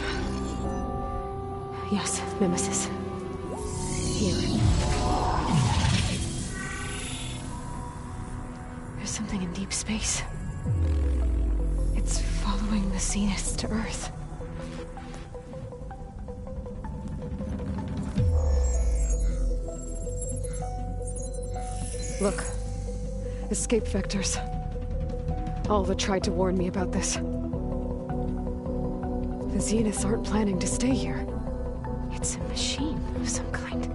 Yes, Nemesis. Here. There's something in deep space. It's following the Zeniths to Earth. Look. Escape vectors. Alva tried to warn me about this. The Zeniths aren't planning to stay here. It's a machine of some kind.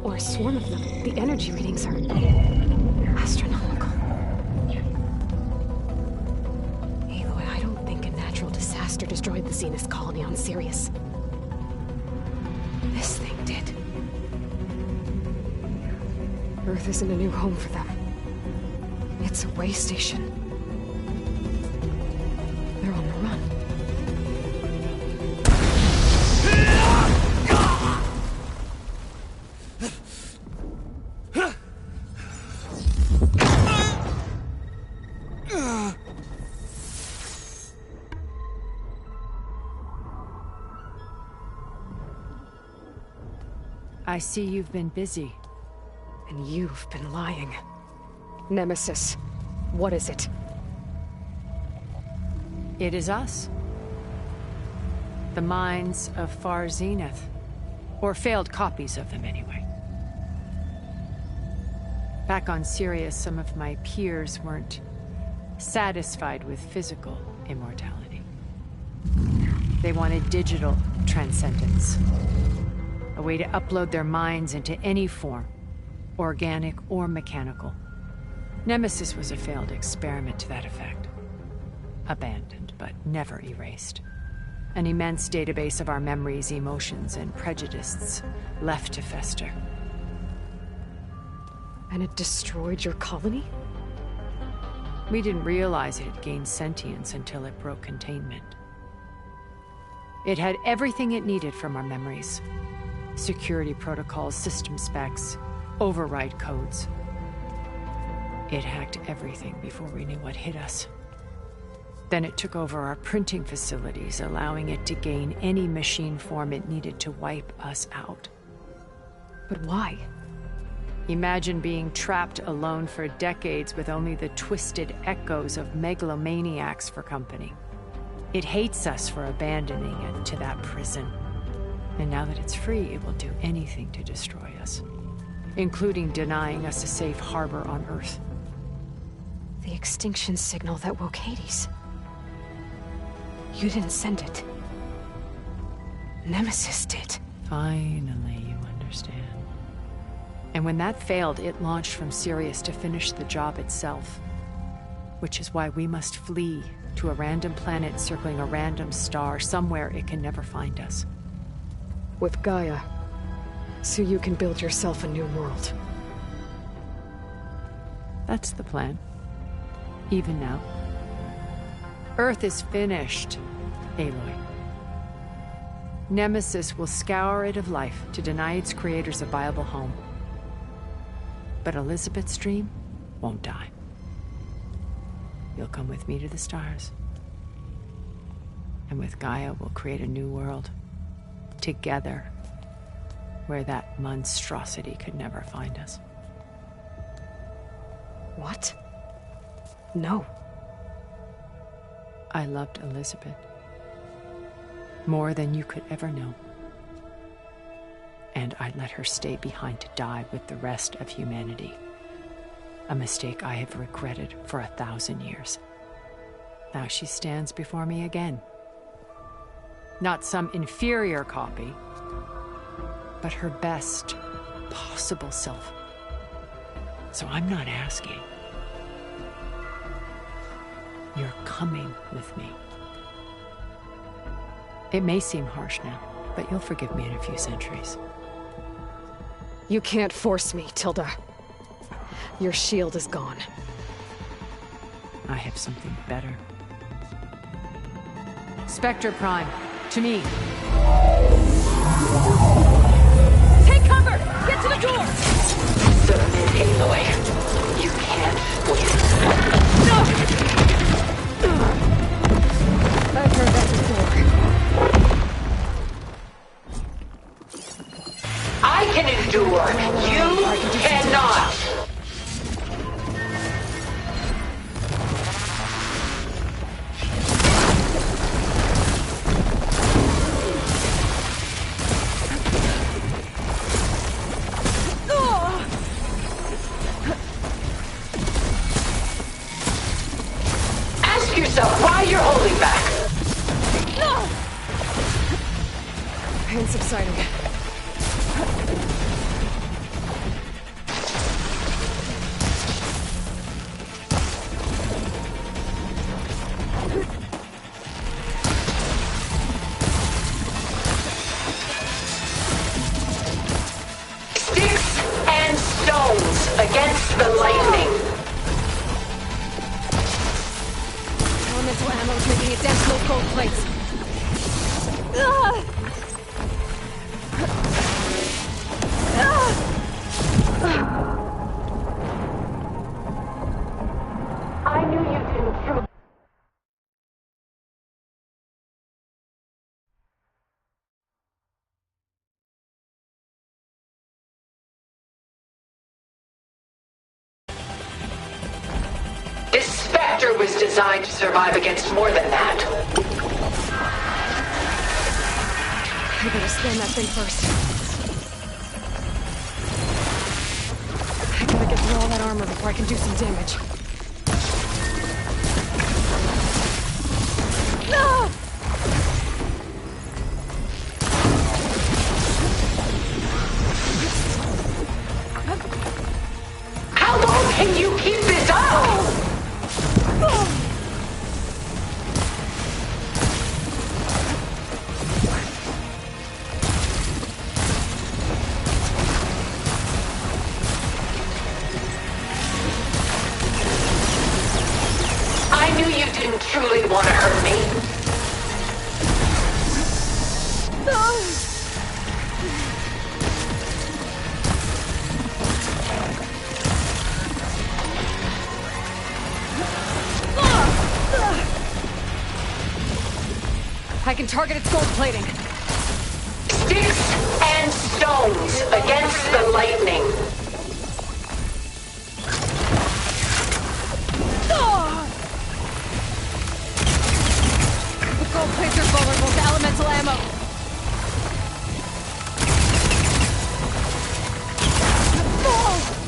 Or a swarm of them. The energy readings are... astronomical. Aloy, I don't think a natural disaster destroyed the Zenith colony on Sirius. This thing did. Earth isn't a new home for them. It's a way station. They're on the run. I see you've been busy. And you've been lying. Nemesis, what is it? It is us. The minds of Far Zenith. Or failed copies of them, anyway. Back on Sirius, some of my peers weren't satisfied with physical immortality. They wanted digital transcendence. A way to upload their minds into any form, organic or mechanical. Nemesis was a failed experiment to that effect. Abandoned, but never erased. An immense database of our memories, emotions, and prejudices left to fester. And it destroyed your colony? We didn't realize it had gained sentience until it broke containment. It had everything it needed from our memories. Security protocols, system specs, override codes. It hacked everything before we knew what hit us. Then it took over our printing facilities, allowing it to gain any machine form it needed to wipe us out. But why? Imagine being trapped alone for decades with only the twisted echoes of megalomaniacs for company. It hates us for abandoning it to that prison. And now that it's free, it will do anything to destroy us, including denying us a safe harbor on Earth. The extinction signal that woke Hades. You didn't send it. Nemesis did. Finally, you understand. And when that failed, it launched from Sirius to finish the job itself. Which is why we must flee to a random planet circling a random star, somewhere it can never find us. With Gaia, so you can build yourself a new world. That's the plan. Even now. Earth is finished, Aloy. Nemesis will scour it of life to deny its creators a viable home. But Elizabeth's dream won't die. You'll come with me to the stars. And with Gaia, we'll create a new world. Together. Where that monstrosity could never find us. What? No. I loved Elizabeth. More than you could ever know. And I let her stay behind to die with the rest of humanity. A mistake I have regretted for 1,000 years. Now she stands before me again. Not some inferior copy, but her best possible self. So I'm not asking. You're coming with me. It may seem harsh now, but you'll forgive me in a few centuries. You can't force me, Tilda. Your shield is gone. I have something better. Spectre Prime, to me. Take cover! Get to the door! Aloy, you can't win. No! I've heard that before. I can endure. You cannot. Ask yourself why you're holding back. Pain subsiding. Sticks and stones against the lightning. Elemental ammo's making it dent those gold plates. I knew you didn't truly. This Spectre was designed to survive against more than that. I better scan that thing first. I gotta get through all that armor before I can do some damage. No! How long can you keep this up? I knew you didn't truly want to hurt me. I can target its gold plating. Sticks and stones against the lightning. The gold plates are vulnerable to elemental ammo.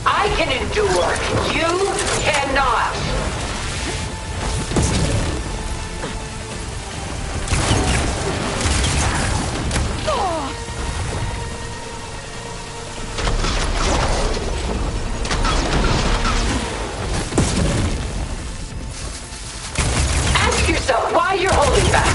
I can endure. You cannot. Ask yourself why you're holding back.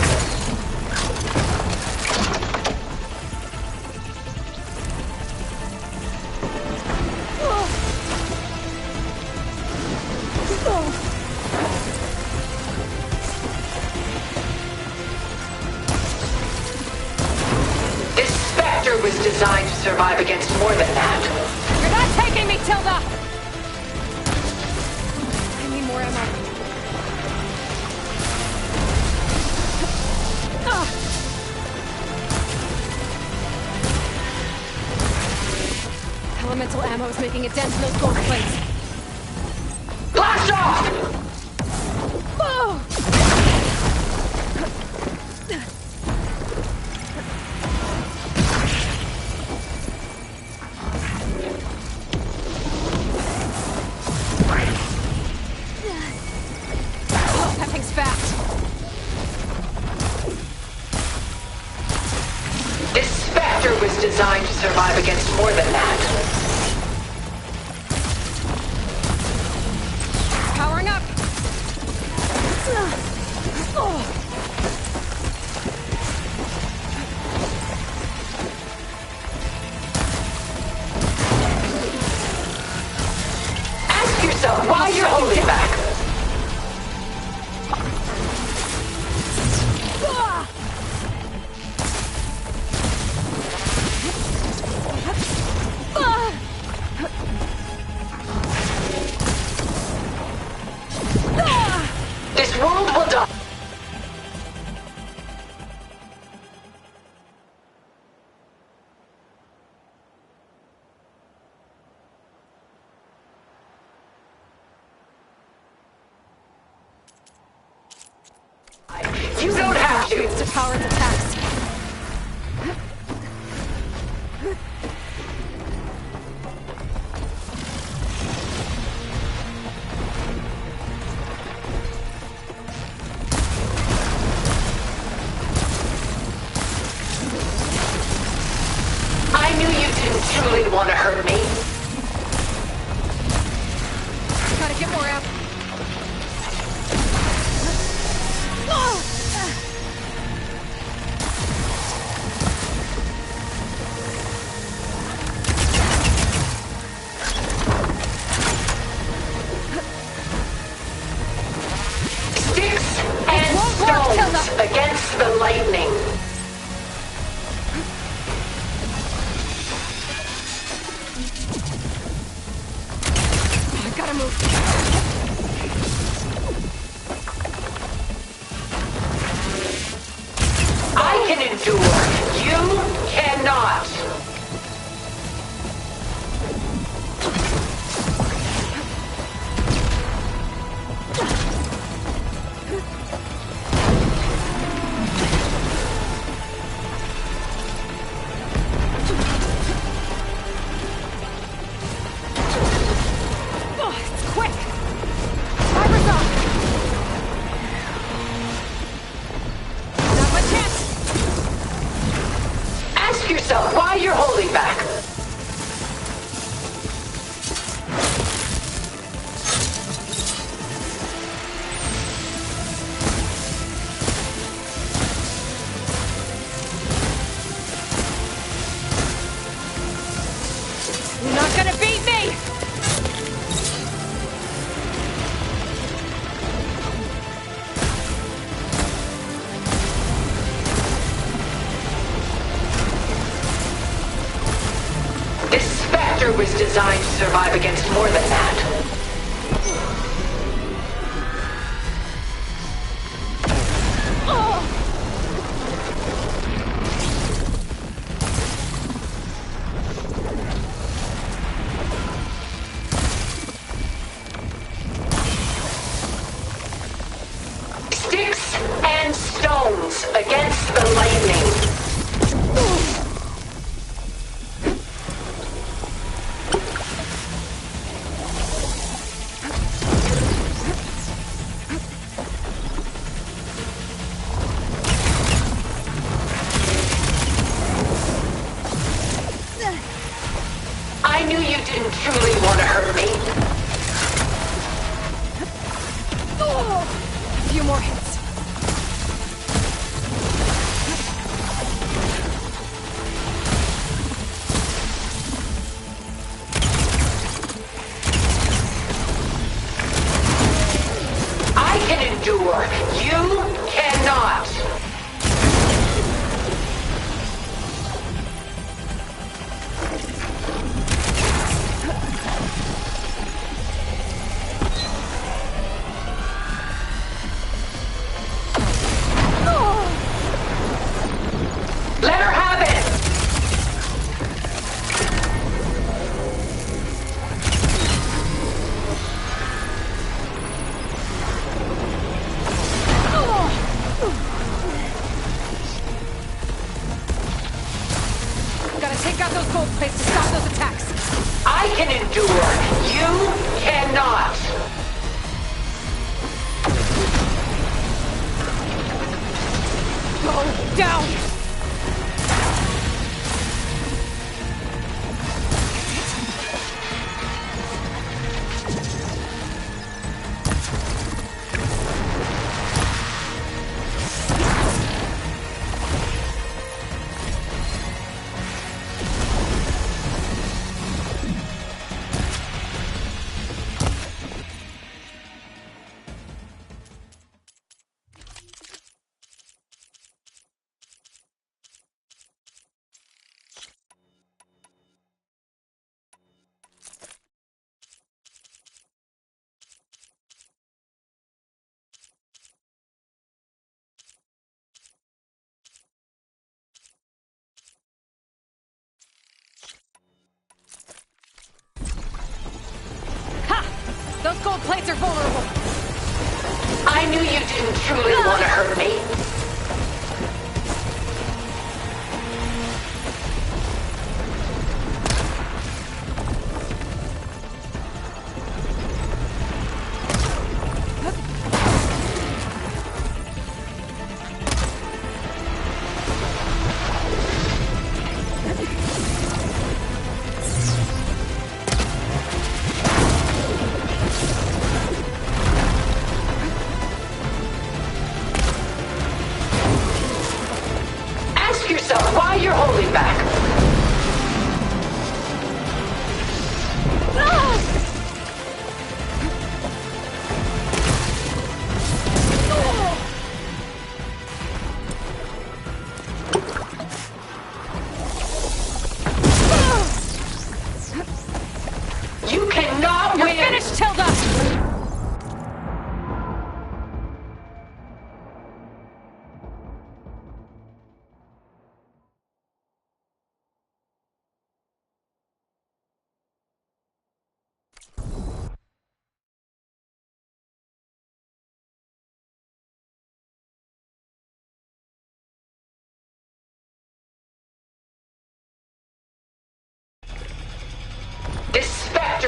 This Spectre was designed to survive against more than that. You're not taking me, Tilda! I need more ammo. Elemental ammo is making a dent in those gold plates. Blast off! That thing's fast. This Spectre was designed to survive against more than that. Powering up. Ask yourself why you're holding back. upgrades to power its attacks. I knew you didn't truly want to hurt me. Gotta get more out. Sticks and stones against the lightning. I gotta move. I can endure. You cannot. Oh, it's quick. Fiber's up. Not my chance. Ask yourself why you're holding back. You're not gonna beat me. This Spectre was designed to survive against more than that. Sticks and stones against the lightning. I knew you didn't truly want to hurt me. A few more hits. I can endure. You cannot. Let her have it. Gotta take out those gold plates to stop those attacks. I can endure. You cannot. Go down. Those gold plates are vulnerable. I knew you didn't truly want to hurt me.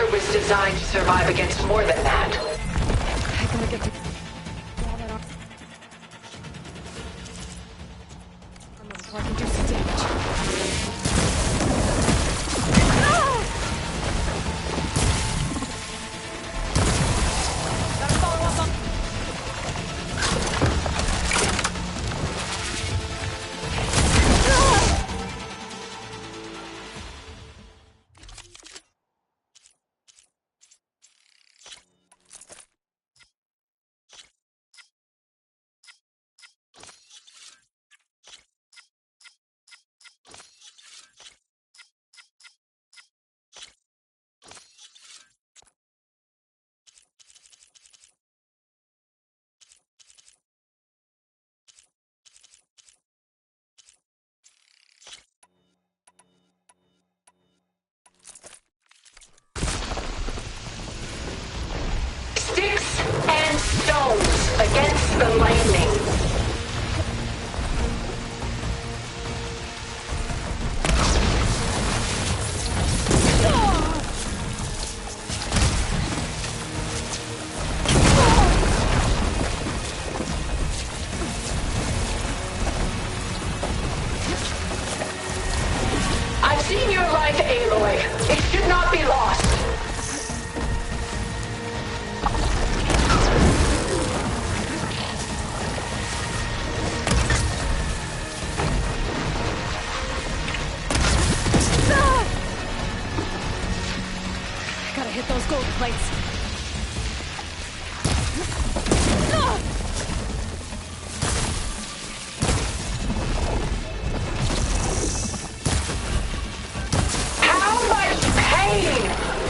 structure was designed to survive against more than that. I gotta get to... I can do some damage. Sticks and stones against the lightning. I've seen your life, Aloy. It should not be lost. Gotta hit those gold plates. How much pain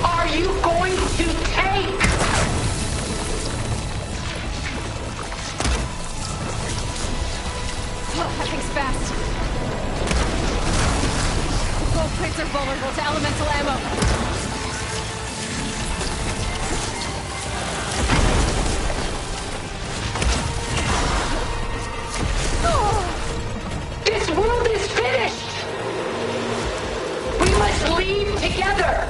are you going to take? Oh, that thing's fast. Gold plates are vulnerable to elemental ammo. This world is finished! We must leave together!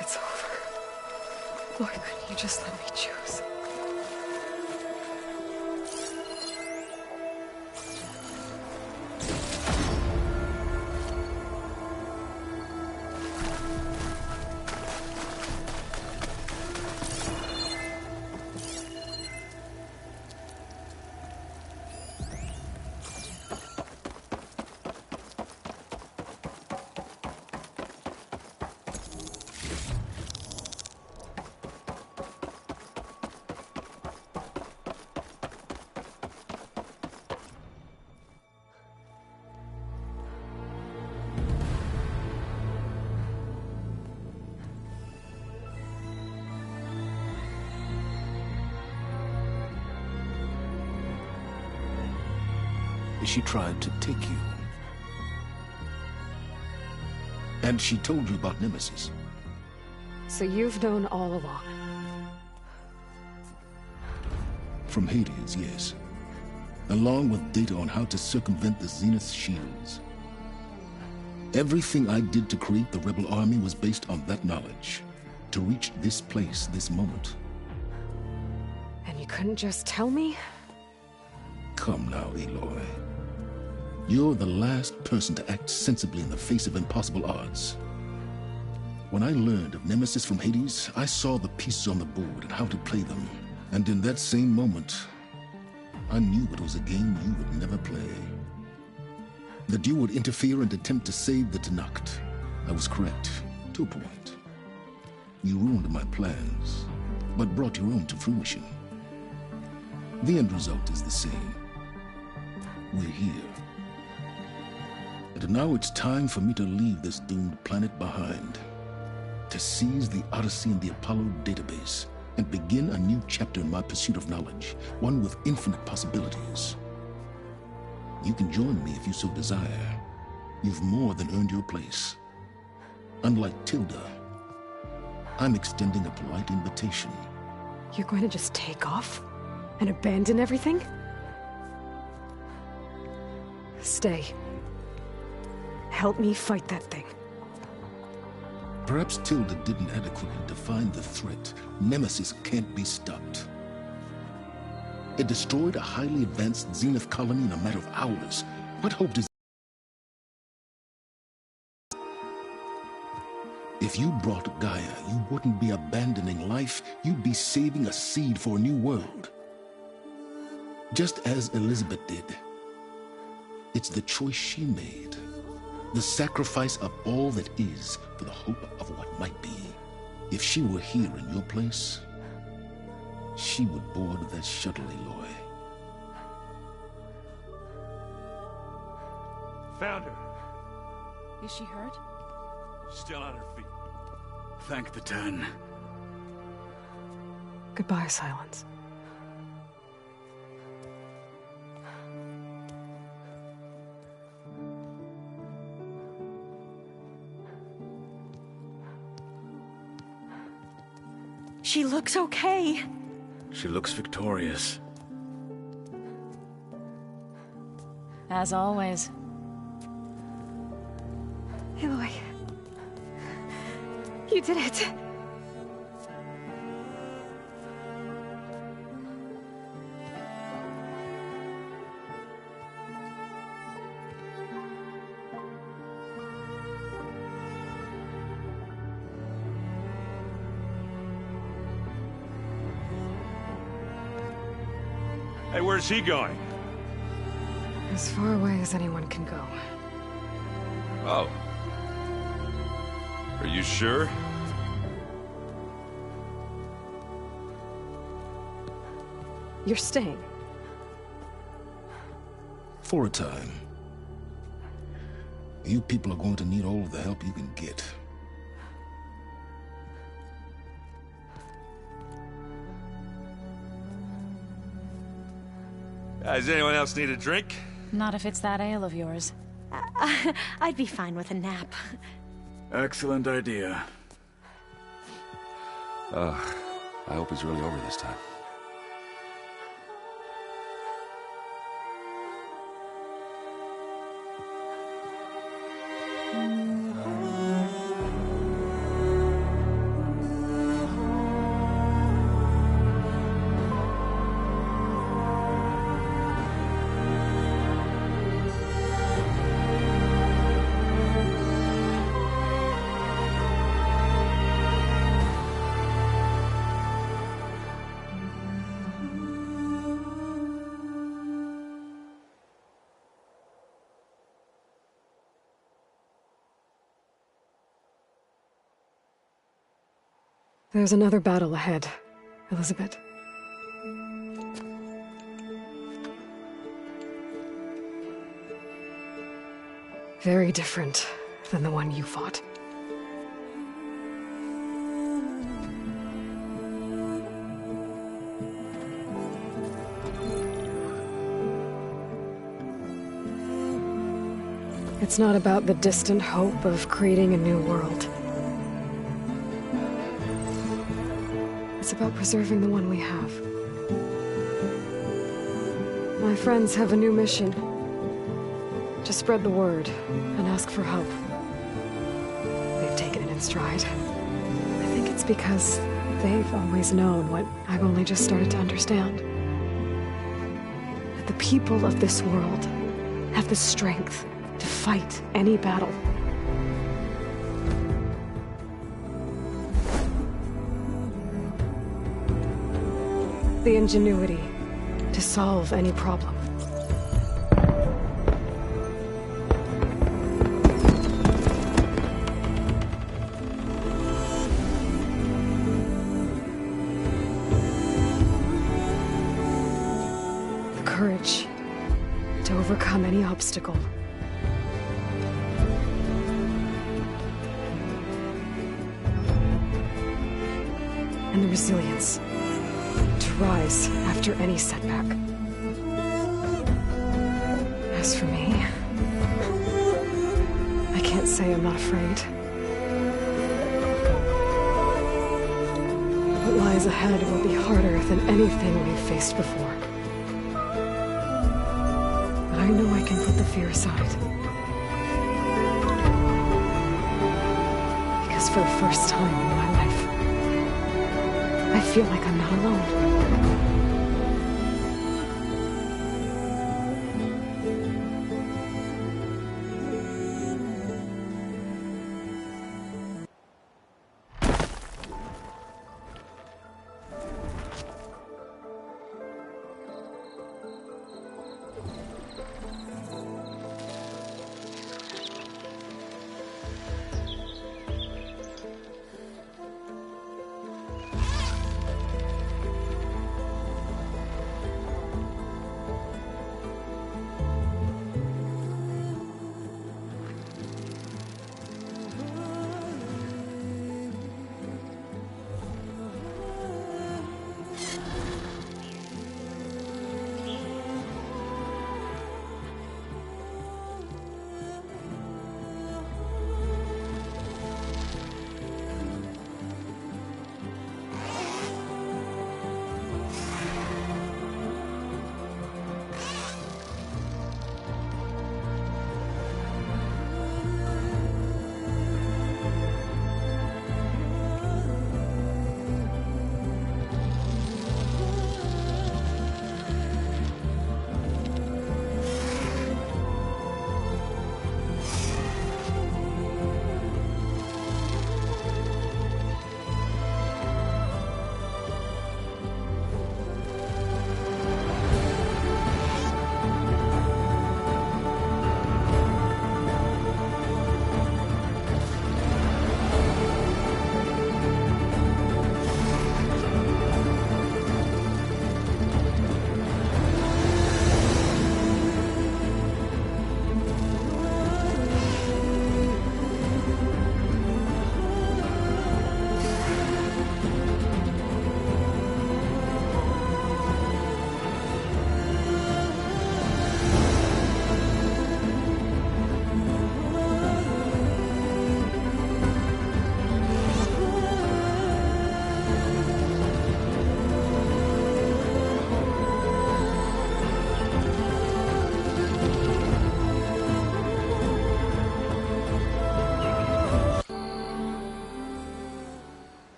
It's over. Why couldn't you just let me choose? She tried to take you. And she told you about Nemesis. So you've known all along. From Hades, yes. Along with data on how to circumvent the Zenith shields. Everything I did to create the Rebel Army was based on that knowledge. To reach this place, this moment. And you couldn't just tell me? Come now, Aloy. You're the last person to act sensibly in the face of impossible odds. When I learned of Nemesis from Hades, I saw the pieces on the board and how to play them. And in that same moment, I knew it was a game you would never play. That you would interfere and attempt to save the Tenakth. I was correct, to a point. You ruined my plans, but brought your own to fruition. The end result is the same. We're here. And now it's time for me to leave this doomed planet behind, to seize the Odyssey and the Apollo database, and begin a new chapter in my pursuit of knowledge, one with infinite possibilities. You can join me if you so desire. You've more than earned your place. Unlike Tilda, I'm extending a polite invitation. You're going to just take off? And abandon everything? Stay. Help me fight that thing. Perhaps Tilda didn't adequately define the threat. Nemesis can't be stopped. It destroyed a highly advanced Zenith colony in a matter of hours. What hope does... If you brought Gaia, you wouldn't be abandoning life, you'd be saving a seed for a new world. Just as Elizabeth did. It's the choice she made. The sacrifice of all that is for the hope of what might be. If she were here in your place, she would board that shuttle, Aloy. Found her. Is she hurt? Still on her feet. Thank the Ten. Goodbye, Silence. She looks okay. She looks victorious. As always. Aloy. You did it. Hey, where's he going? As far away as anyone can go. Oh. Are you sure? You're staying. For a time. You people are going to need all of the help you can get. Does anyone else need a drink? Not if it's that ale of yours. I'd be fine with a nap. Excellent idea. I hope it's really over this time. There's another battle ahead, Elizabeth. Very different than the one you fought. It's not about the distant hope of creating a new world. It's about preserving the one we have. My friends have a new mission. To spread the word and ask for help. They've taken it in stride. I think it's because they've always known what I've only just started to understand. That the people of this world have the strength to fight any battle. The ingenuity to solve any problem. overcome any obstacle. And the resilience to rise after any setback. As for me, I can't say I'm not afraid. What lies ahead will be harder than anything we've faced before. But I know I can put the fear aside. Because for the first time in my life, I feel like I'm not alone.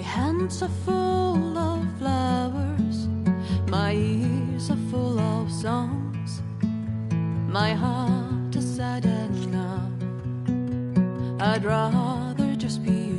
Hands are full of flowers, my ears are full of songs, my heart is sad and numb. I'd rather just be